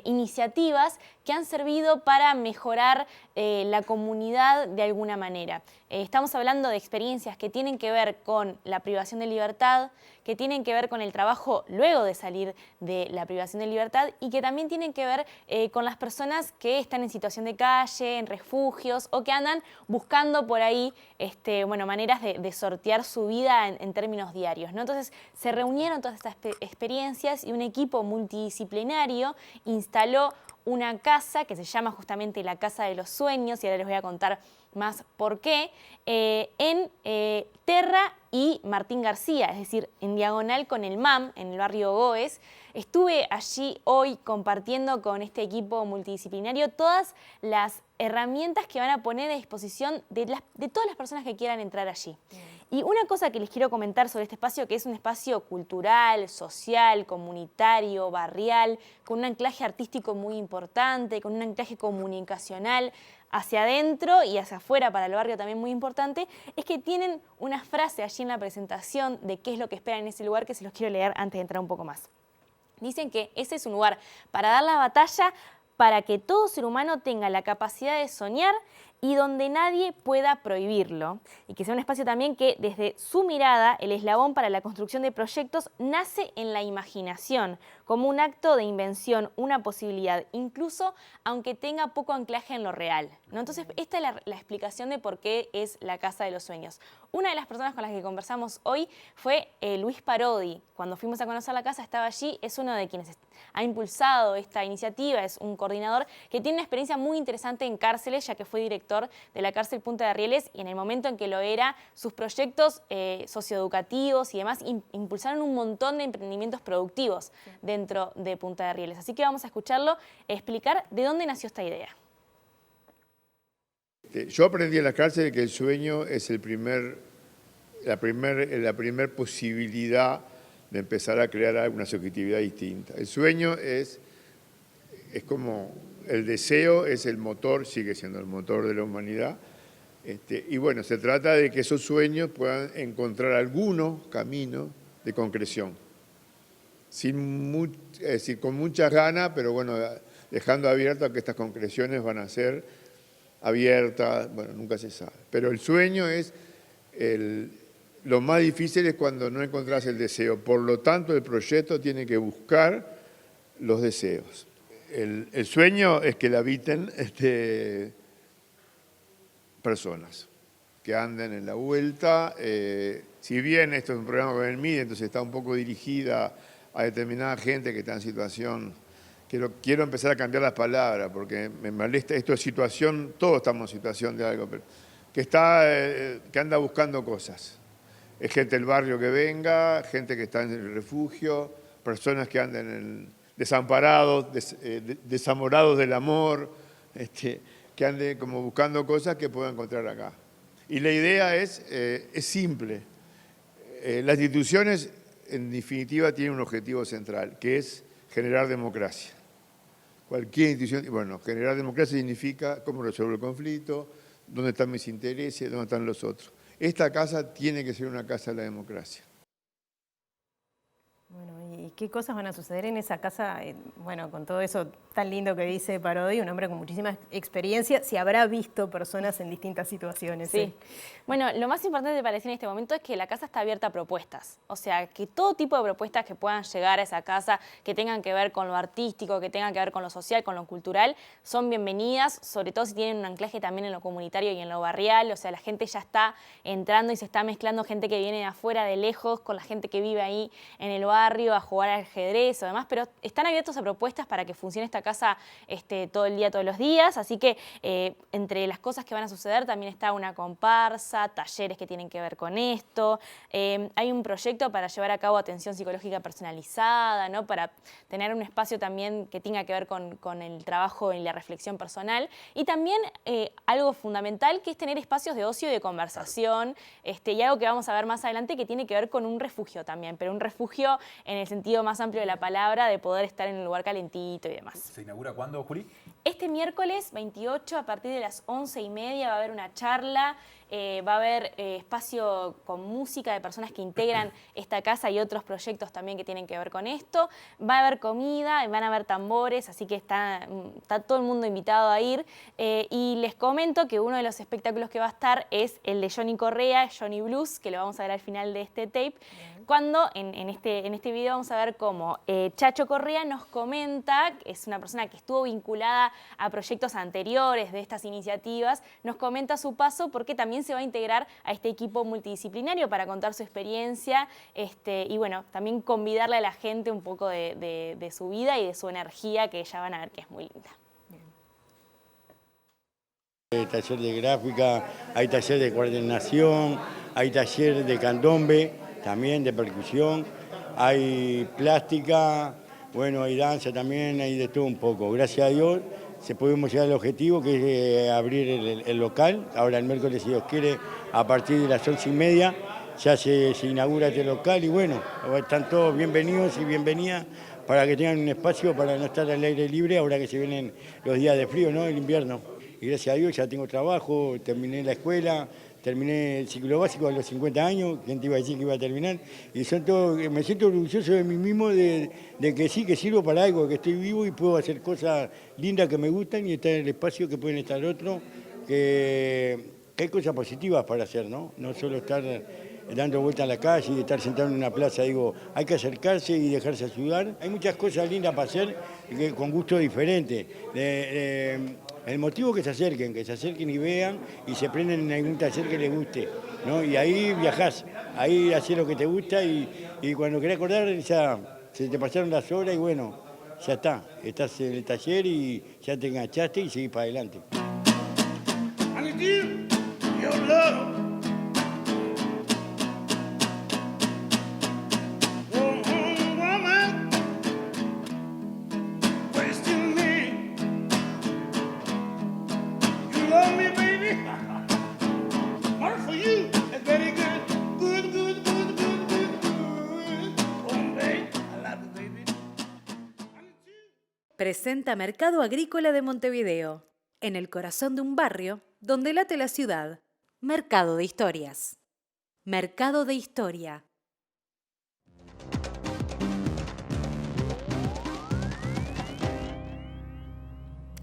iniciativas que han servido para mejorar la comunidad de alguna manera. Estamos hablando de experiencias que tienen que ver con la privación de libertad, que tienen que ver con el trabajo luego de salir de la privación de libertad y que también tienen que ver con las personas que están en situación de calle, en refugios o que andan buscando por ahí maneras de sortear su vida en términos diarios, ¿no? Entonces se reunieron todas estas experiencias y un equipo multidisciplinario instaló una casa que se llama justamente la Casa de los Sueños, y ahora les voy a contar más por qué, en Terra y Martín García, es decir, en diagonal con el MAM, en el barrio Goes. Estuve allí hoy compartiendo con este equipo multidisciplinario todas las herramientas que van a poner a disposición de todas las personas que quieran entrar allí. Y una cosa que les quiero comentar sobre este espacio, que es un espacio cultural, social, comunitario, barrial, con un anclaje artístico muy importante, con un anclaje comunicacional hacia adentro y hacia afuera para el barrio también muy importante, es que tienen una frase allí en la presentación de qué es lo que esperan en ese lugar, que se los quiero leer antes de entrar un poco más. Dicen que ese es un lugar para dar la batalla para que todo ser humano tenga la capacidad de soñar y donde nadie pueda prohibirlo. Y que sea un espacio también que desde su mirada, el eslabón para la construcción de proyectos nace en la imaginación, como un acto de invención, una posibilidad, incluso aunque tenga poco anclaje en lo real, ¿no? Entonces, esta es la explicación de por qué es la Casa de los Sueños. Una de las personas con las que conversamos hoy fue Luis Parodi. Cuando fuimos a conocer la casa estaba allí, es uno de quienes ha impulsado esta iniciativa, es un coordinador que tiene una experiencia muy interesante en cárceles, ya que fue director de la cárcel Punta de Rieles y en el momento en que lo era, sus proyectos socioeducativos y demás impulsaron un montón de emprendimientos productivos dentro de Punta de Rieles. Así que vamos a escucharlo explicar de dónde nació esta idea. Yo aprendí en la cárcel que el sueño es la primer posibilidad de empezar a crear una subjetividad distinta. El sueño es como el deseo, es el motor, sigue siendo el motor de la humanidad. Y bueno, se trata de que esos sueños puedan encontrar algunos caminos de concreción. Es decir, con muchas ganas, pero bueno, dejando abierto a que estas concreciones van a ser abierta, bueno, nunca se sabe. Pero el sueño es, lo más difícil es cuando no encontrás el deseo. Por lo tanto, el proyecto tiene que buscar los deseos. El sueño es que la habiten personas que anden en la vuelta. Si bien esto es un programa con el MIDE, entonces está un poco dirigida a determinada gente que está en situación. Quiero empezar a cambiar las palabras porque me molesta esto de situación, todos estamos en situación de algo, pero que anda buscando cosas. Es gente del barrio que venga, gente que está en el refugio, personas que andan desamparados, desamorados del amor, que anden como buscando cosas que puedan encontrar acá. Y la idea es simple. Las instituciones, en definitiva, tienen un objetivo central, que es generar democracia. Cualquier institución, bueno, generar democracia significa cómo resolver el conflicto, dónde están mis intereses, dónde están los otros. Esta casa tiene que ser una casa de la democracia. Bueno, ¿y qué cosas van a suceder en esa casa? Bueno, con todo eso tan lindo que dice Parodi, un hombre con muchísima experiencia, si habrá visto personas en distintas situaciones. Sí. Bueno, lo más importante para decir en este momento es que la casa está abierta a propuestas. O sea, que todo tipo de propuestas que puedan llegar a esa casa, que tengan que ver con lo artístico, que tengan que ver con lo social, con lo cultural, son bienvenidas, sobre todo si tienen un anclaje también en lo comunitario y en lo barrial. O sea, la gente ya está entrando y se está mezclando, gente que viene de afuera, de lejos, con la gente que vive ahí en el barrio, a jugar al ajedrez o demás, pero están abiertos a propuestas para que funcione esta casa todo el día, todos los días, así que entre las cosas que van a suceder también está una comparsa, talleres que tienen que ver con esto, hay un proyecto para llevar a cabo atención psicológica personalizada, ¿no? Para tener un espacio también que tenga que ver con el trabajo y la reflexión personal, y también algo fundamental que es tener espacios de ocio y de conversación, y algo que vamos a ver más adelante que tiene que ver con un refugio también, pero un refugio en el sentido más amplio de la palabra, de poder estar en un lugar calentito y demás. ¿Se inaugura cuándo, Juli? Este miércoles 28, a partir de las 11:30, va a haber una charla, va a haber espacio con música de personas que integran esta casa y otros proyectos también que tienen que ver con esto. Va a haber comida, van a haber tambores, así que está todo el mundo invitado a ir. Y les comento que uno de los espectáculos que va a estar es el de Johnny Correa, Johnny Blues, que lo vamos a ver al final de este tape. Cuando en este video vamos a ver cómo Chacho Correa nos comenta, es una persona que estuvo vinculada a proyectos anteriores de estas iniciativas, nos comenta su paso porque también se va a integrar a este equipo multidisciplinario para contar su experiencia y bueno, también convidarle a la gente un poco de su vida y de su energía, que ya van a ver que es muy linda. Hay taller de gráfica, hay taller de coordinación, hay taller de candombe, también de percusión, hay plástica, bueno, hay danza también, hay de todo un poco. Gracias a Dios pudimos llegar al objetivo, que es abrir el local. Ahora el miércoles, si Dios quiere, a partir de las 11:30 ya se inaugura este local y bueno, están todos bienvenidos y bienvenidas para que tengan un espacio para no estar al aire libre ahora que se vienen los días de frío, ¿no? El invierno. Y gracias a Dios ya tengo trabajo, terminé la escuela, terminé el ciclo básico a los 50 años, ¿quién te iba a decir que iba a terminar? Y me siento orgulloso de mí mismo de que sí, que sirvo para algo, que estoy vivo y puedo hacer cosas lindas que me gustan y estar en el espacio que pueden estar otros, que hay cosas positivas para hacer, ¿no? No solo estar dando vueltas a la calle y estar sentado en una plaza, digo, hay que acercarse y dejarse ayudar. Hay muchas cosas lindas para hacer con gusto diferente. El motivo que se acerquen y vean y se prenden en algún taller que les guste, ¿no? Y ahí viajás, ahí haces lo que te gusta y cuando querés acordar ya se te pasaron las horas y bueno, ya está, estás en el taller y ya te enganchaste y seguís para adelante. Presenta Mercado Agrícola de Montevideo, en el corazón de un barrio donde late la ciudad. Mercado de Historias. Mercado de Historia.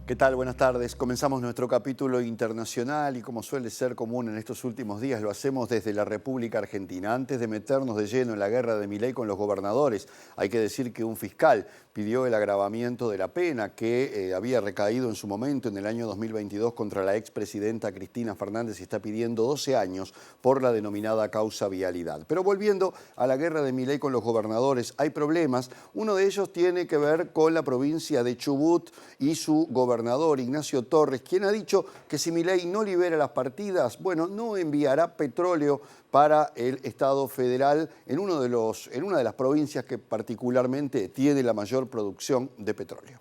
¿Qué tal? Buenas tardes. Comenzamos nuestro capítulo internacional y como suele ser común en estos últimos días, lo hacemos desde la República Argentina. Antes de meternos de lleno en la guerra de Milei con los gobernadores, hay que decir que un fiscal pidió el agravamiento de la pena que había recaído en su momento en el año 2022 contra la expresidenta Cristina Fernández y está pidiendo 12 años por la denominada causa vialidad. Pero volviendo a la guerra de Milei con los gobernadores, hay problemas. Uno de ellos tiene que ver con la provincia de Chubut y su gobernador Ignacio Torres, quien ha dicho que si Milei no libera las partidas, bueno, no enviará petróleo para el Estado federal en una de las provincias que particularmente tiene la mayor producción de petróleo.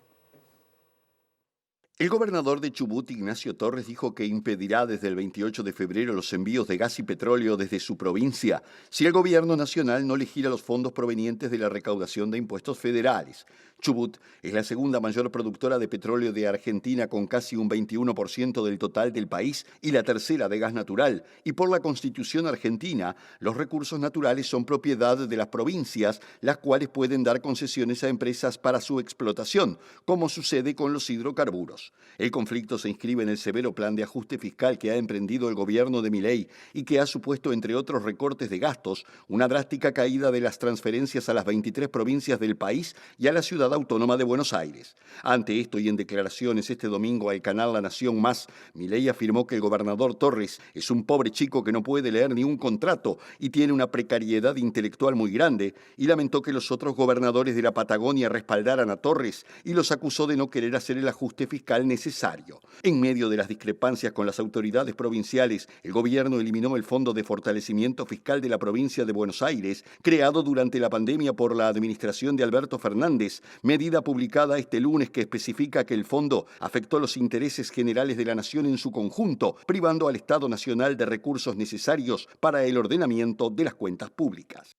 El gobernador de Chubut, Ignacio Torres, dijo que impedirá desde el 28 de febrero los envíos de gas y petróleo desde su provincia si el gobierno nacional no le gira los fondos provenientes de la recaudación de impuestos federales. Chubut es la segunda mayor productora de petróleo de Argentina con casi un 21% del total del país y la tercera de gas natural. Y por la Constitución argentina, los recursos naturales son propiedad de las provincias, las cuales pueden dar concesiones a empresas para su explotación, como sucede con los hidrocarburos. El conflicto se inscribe en el severo plan de ajuste fiscal que ha emprendido el gobierno de Milei y que ha supuesto, entre otros recortes de gastos, una drástica caída de las transferencias a las 23 provincias del país y a la ciudad autónoma de Buenos Aires. Ante esto y en declaraciones este domingo al canal La Nación Más, Milei afirmó que el gobernador Torres es un pobre chico que no puede leer ni un contrato y tiene una precariedad intelectual muy grande y lamentó que los otros gobernadores de la Patagonia respaldaran a Torres y los acusó de no querer hacer el ajuste fiscal necesario. En medio de las discrepancias con las autoridades provinciales, el gobierno eliminó el Fondo de Fortalecimiento Fiscal de la provincia de Buenos Aires, creado durante la pandemia por la administración de Alberto Fernández, medida publicada este lunes que especifica que el fondo afectó los intereses generales de la nación en su conjunto, privando al Estado Nacional de recursos necesarios para el ordenamiento de las cuentas públicas.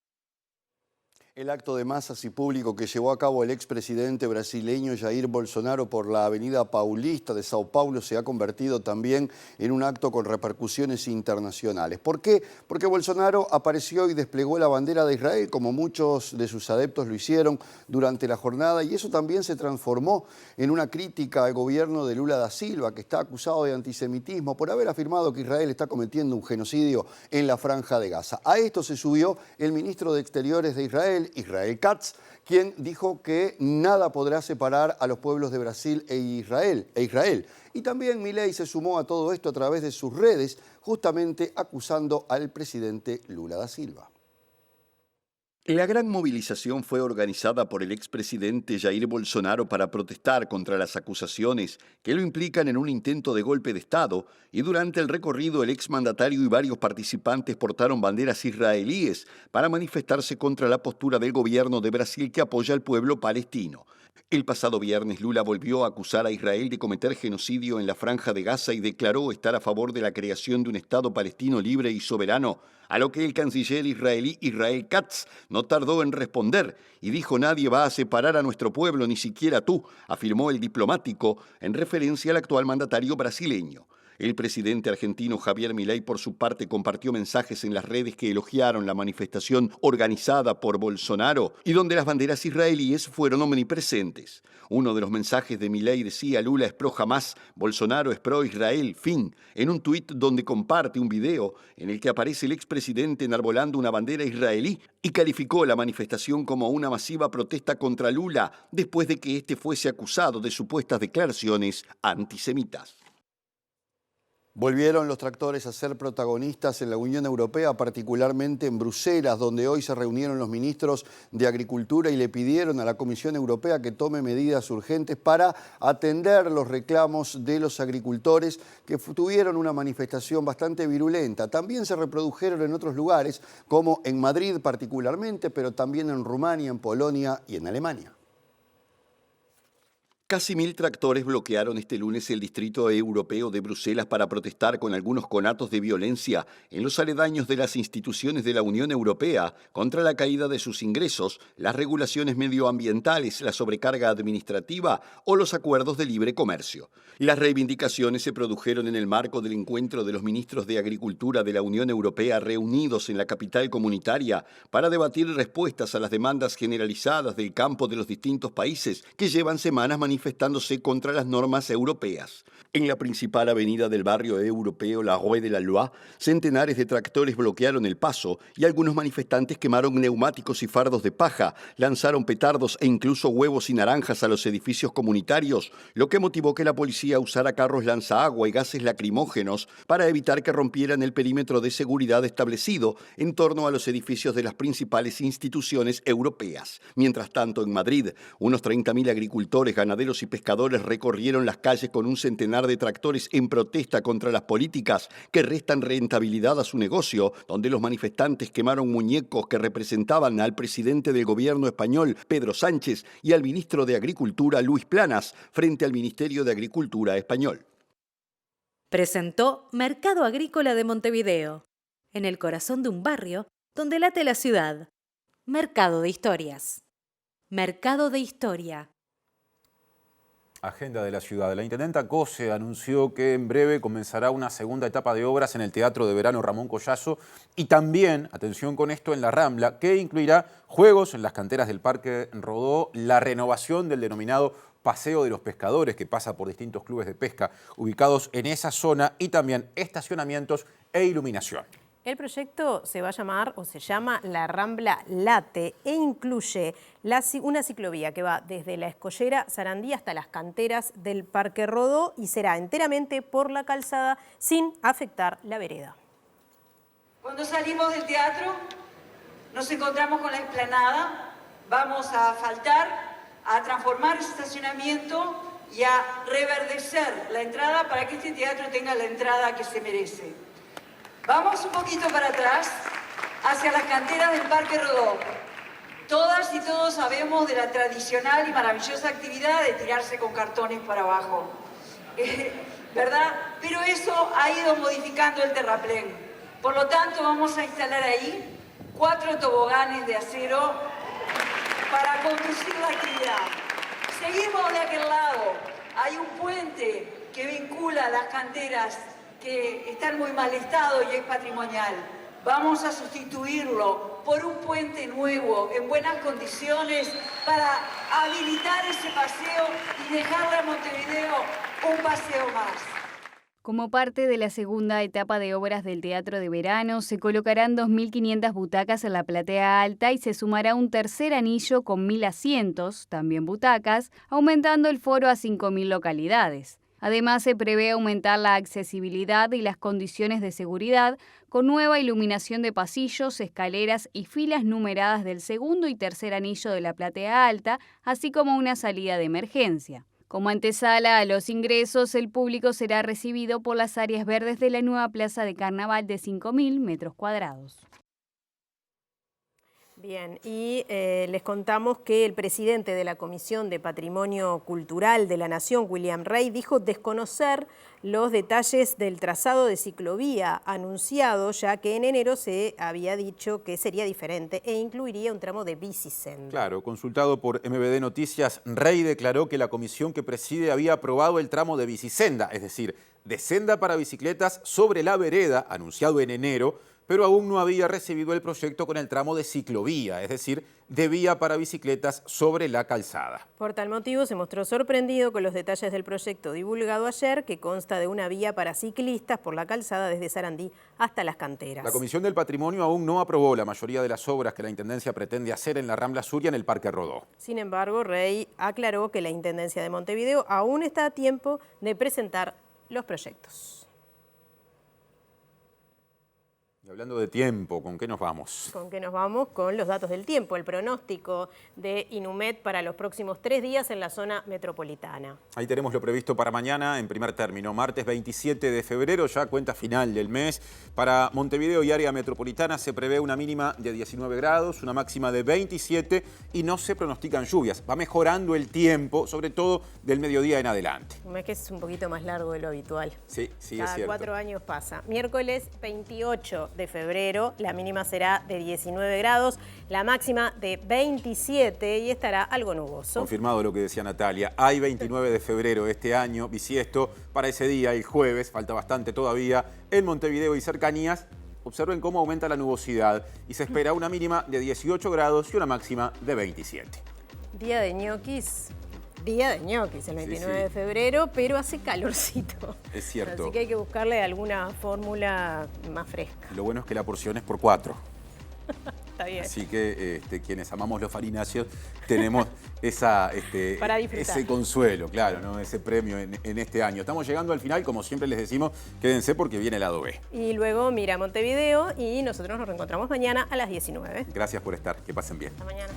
El acto de masas y público que llevó a cabo el expresidente brasileño Jair Bolsonaro por la avenida Paulista de Sao Paulo se ha convertido también en un acto con repercusiones internacionales. ¿Por qué? Porque Bolsonaro apareció y desplegó la bandera de Israel, como muchos de sus adeptos lo hicieron durante la jornada, y eso también se transformó en una crítica al gobierno de Lula da Silva, que está acusado de antisemitismo por haber afirmado que Israel está cometiendo un genocidio en la Franja de Gaza. A esto se subió el ministro de Exteriores de Israel, Israel Katz, quien dijo que nada podrá separar a los pueblos de Brasil e Israel. Y también Milei se sumó a todo esto a través de sus redes, justamente acusando al presidente Lula da Silva. La gran movilización fue organizada por el expresidente Jair Bolsonaro para protestar contra las acusaciones que lo implican en un intento de golpe de Estado, y durante el recorrido el exmandatario y varios participantes portaron banderas israelíes para manifestarse contra la postura del gobierno de Brasil que apoya al pueblo palestino. El pasado viernes Lula volvió a acusar a Israel de cometer genocidio en la Franja de Gaza y declaró estar a favor de la creación de un Estado palestino libre y soberano, a lo que el canciller israelí Israel Katz no tardó en responder y dijo: nadie va a separar a nuestro pueblo, ni siquiera tú, afirmó el diplomático en referencia al actual mandatario brasileño. El presidente argentino Javier Milei, por su parte, compartió mensajes en las redes que elogiaron la manifestación organizada por Bolsonaro y donde las banderas israelíes fueron omnipresentes. Uno de los mensajes de Milei decía: Lula es pro Hamás, Bolsonaro es pro Israel, fin, en un tuit donde comparte un video en el que aparece el expresidente enarbolando una bandera israelí y calificó la manifestación como una masiva protesta contra Lula después de que éste fuese acusado de supuestas declaraciones antisemitas. Volvieron los tractores a ser protagonistas en la Unión Europea, particularmente en Bruselas, donde hoy se reunieron los ministros de Agricultura y le pidieron a la Comisión Europea que tome medidas urgentes para atender los reclamos de los agricultores que tuvieron una manifestación bastante virulenta. También se reprodujeron en otros lugares, como en Madrid particularmente, pero también en Rumania, en Polonia y en Alemania. Casi 1000 tractores bloquearon este lunes el distrito europeo de Bruselas para protestar con algunos conatos de violencia en los aledaños de las instituciones de la Unión Europea contra la caída de sus ingresos, las regulaciones medioambientales, la sobrecarga administrativa o los acuerdos de libre comercio. Las reivindicaciones se produjeron en el marco del encuentro de los ministros de Agricultura de la Unión Europea reunidos en la capital comunitaria para debatir respuestas a las demandas generalizadas del campo de los distintos países que llevan semanas manifestando manifestándose contra las normas europeas. En la principal avenida del barrio europeo, la Rue de la Loi, centenares de tractores bloquearon el paso y algunos manifestantes quemaron neumáticos y fardos de paja, lanzaron petardos e incluso huevos y naranjas a los edificios comunitarios, lo que motivó que la policía usara carros lanzaagua y gases lacrimógenos para evitar que rompieran el perímetro de seguridad establecido en torno a los edificios de las principales instituciones europeas. Mientras tanto, en Madrid, unos 30.000 agricultores, ganaderos y pescadores recorrieron las calles con un centenar de tractores en protesta contra las políticas que restan rentabilidad a su negocio, donde los manifestantes quemaron muñecos que representaban al presidente del gobierno español, Pedro Sánchez, y al ministro de Agricultura, Luis Planas, frente al Ministerio de Agricultura español. Presentó Mercado Agrícola de Montevideo, en el corazón de un barrio donde late la ciudad. Mercado de Historias. Mercado de Historia. Agenda de la ciudad. La intendenta Cose anunció que en breve comenzará una segunda etapa de obras en el Teatro de Verano Ramón Collazo y también, atención con esto, en la Rambla, que incluirá juegos en las canteras del Parque Rodó, la renovación del denominado Paseo de los Pescadores, que pasa por distintos clubes de pesca ubicados en esa zona, y también estacionamientos e iluminación. El proyecto se va a llamar o se llama La Rambla Late e incluye una ciclovía que va desde la Escollera Sarandí hasta las canteras del Parque Rodó y será enteramente por la calzada sin afectar la vereda. Cuando salimos del teatro nos encontramos con la explanada, vamos a asfaltar, a transformar ese estacionamiento y a reverdecer la entrada para que este teatro tenga la entrada que se merece. Vamos un poquito para atrás, hacia las canteras del Parque Rodó. Todas y todos sabemos de la tradicional y maravillosa actividad de tirarse con cartones para abajo, ¿verdad? Pero eso ha ido modificando el terraplén. Por lo tanto, vamos a instalar ahí 4 toboganes de acero para conducir la actividad. Seguimos de aquel lado. Hay un puente que vincula las canteras que está en muy mal estado y es patrimonial. Vamos a sustituirlo por un puente nuevo, en buenas condiciones, para habilitar ese paseo y dejarle a Montevideo un paseo más. Como parte de la segunda etapa de obras del Teatro de Verano, se colocarán 2.500 butacas en la platea alta y se sumará un tercer anillo con 1.000 asientos, también butacas, aumentando el foro a 5.000 localidades. Además, se prevé aumentar la accesibilidad y las condiciones de seguridad con nueva iluminación de pasillos, escaleras y filas numeradas del segundo y tercer anillo de la platea alta, así como una salida de emergencia. Como antesala a los ingresos, el público será recibido por las áreas verdes de la nueva plaza de carnaval de 5.000 metros cuadrados. Bien, y les contamos que el presidente de la Comisión de Patrimonio Cultural de la Nación, William Rey, dijo desconocer los detalles del trazado de ciclovía anunciado, ya que en enero se había dicho que sería diferente e incluiría un tramo de bicisenda. Claro, consultado por MBD Noticias, Rey declaró que la comisión que preside había aprobado el tramo de bicisenda, es decir, de senda para bicicletas sobre la vereda, anunciado en enero, pero aún no había recibido el proyecto con el tramo de ciclovía, es decir, de vía para bicicletas sobre la calzada. Por tal motivo se mostró sorprendido con los detalles del proyecto divulgado ayer, que consta de una vía para ciclistas por la calzada desde Sarandí hasta las canteras. La Comisión del Patrimonio aún no aprobó la mayoría de las obras que la Intendencia pretende hacer en la Rambla Sur y en el Parque Rodó. Sin embargo, Rey aclaró que la Intendencia de Montevideo aún está a tiempo de presentar los proyectos. Y hablando de tiempo, ¿con qué nos vamos? ¿Con qué nos vamos? Con los datos del tiempo, el pronóstico de Inumet para los próximos 3 días en la zona metropolitana. Ahí tenemos lo previsto para mañana, en primer término, martes 27 de febrero, ya cuenta final del mes. Para Montevideo y área metropolitana se prevé una mínima de 19 grados, una máxima de 27 y no se pronostican lluvias. Va mejorando el tiempo, sobre todo del mediodía en adelante. Un mes que es un poquito más largo de lo habitual. Sí, es cierto. Cada 4 años pasa. Miércoles 28 de febrero, la mínima será de 19 grados, la máxima de 27 y estará algo nuboso. Confirmado lo que decía Natalia, hay 29 de febrero este año, bisiesto, para ese día, el jueves, falta bastante todavía, en Montevideo y cercanías. Observen cómo aumenta la nubosidad y se espera una mínima de 18 grados y una máxima de 27. Día de ñoquis. día de ñoquis, el 29 de febrero, pero hace calorcito. Es cierto. Así que hay que buscarle alguna fórmula más fresca. Lo bueno es que la porción es por 4. Está bien. Así que quienes amamos los farináceos tenemos ese consuelo, claro, ¿no? Ese premio en este año. Estamos llegando al final, como siempre les decimos, quédense porque viene el lado B. Y luego Mira Montevideo y nosotros nos reencontramos mañana a las 19. Gracias por estar, que pasen bien. Hasta mañana.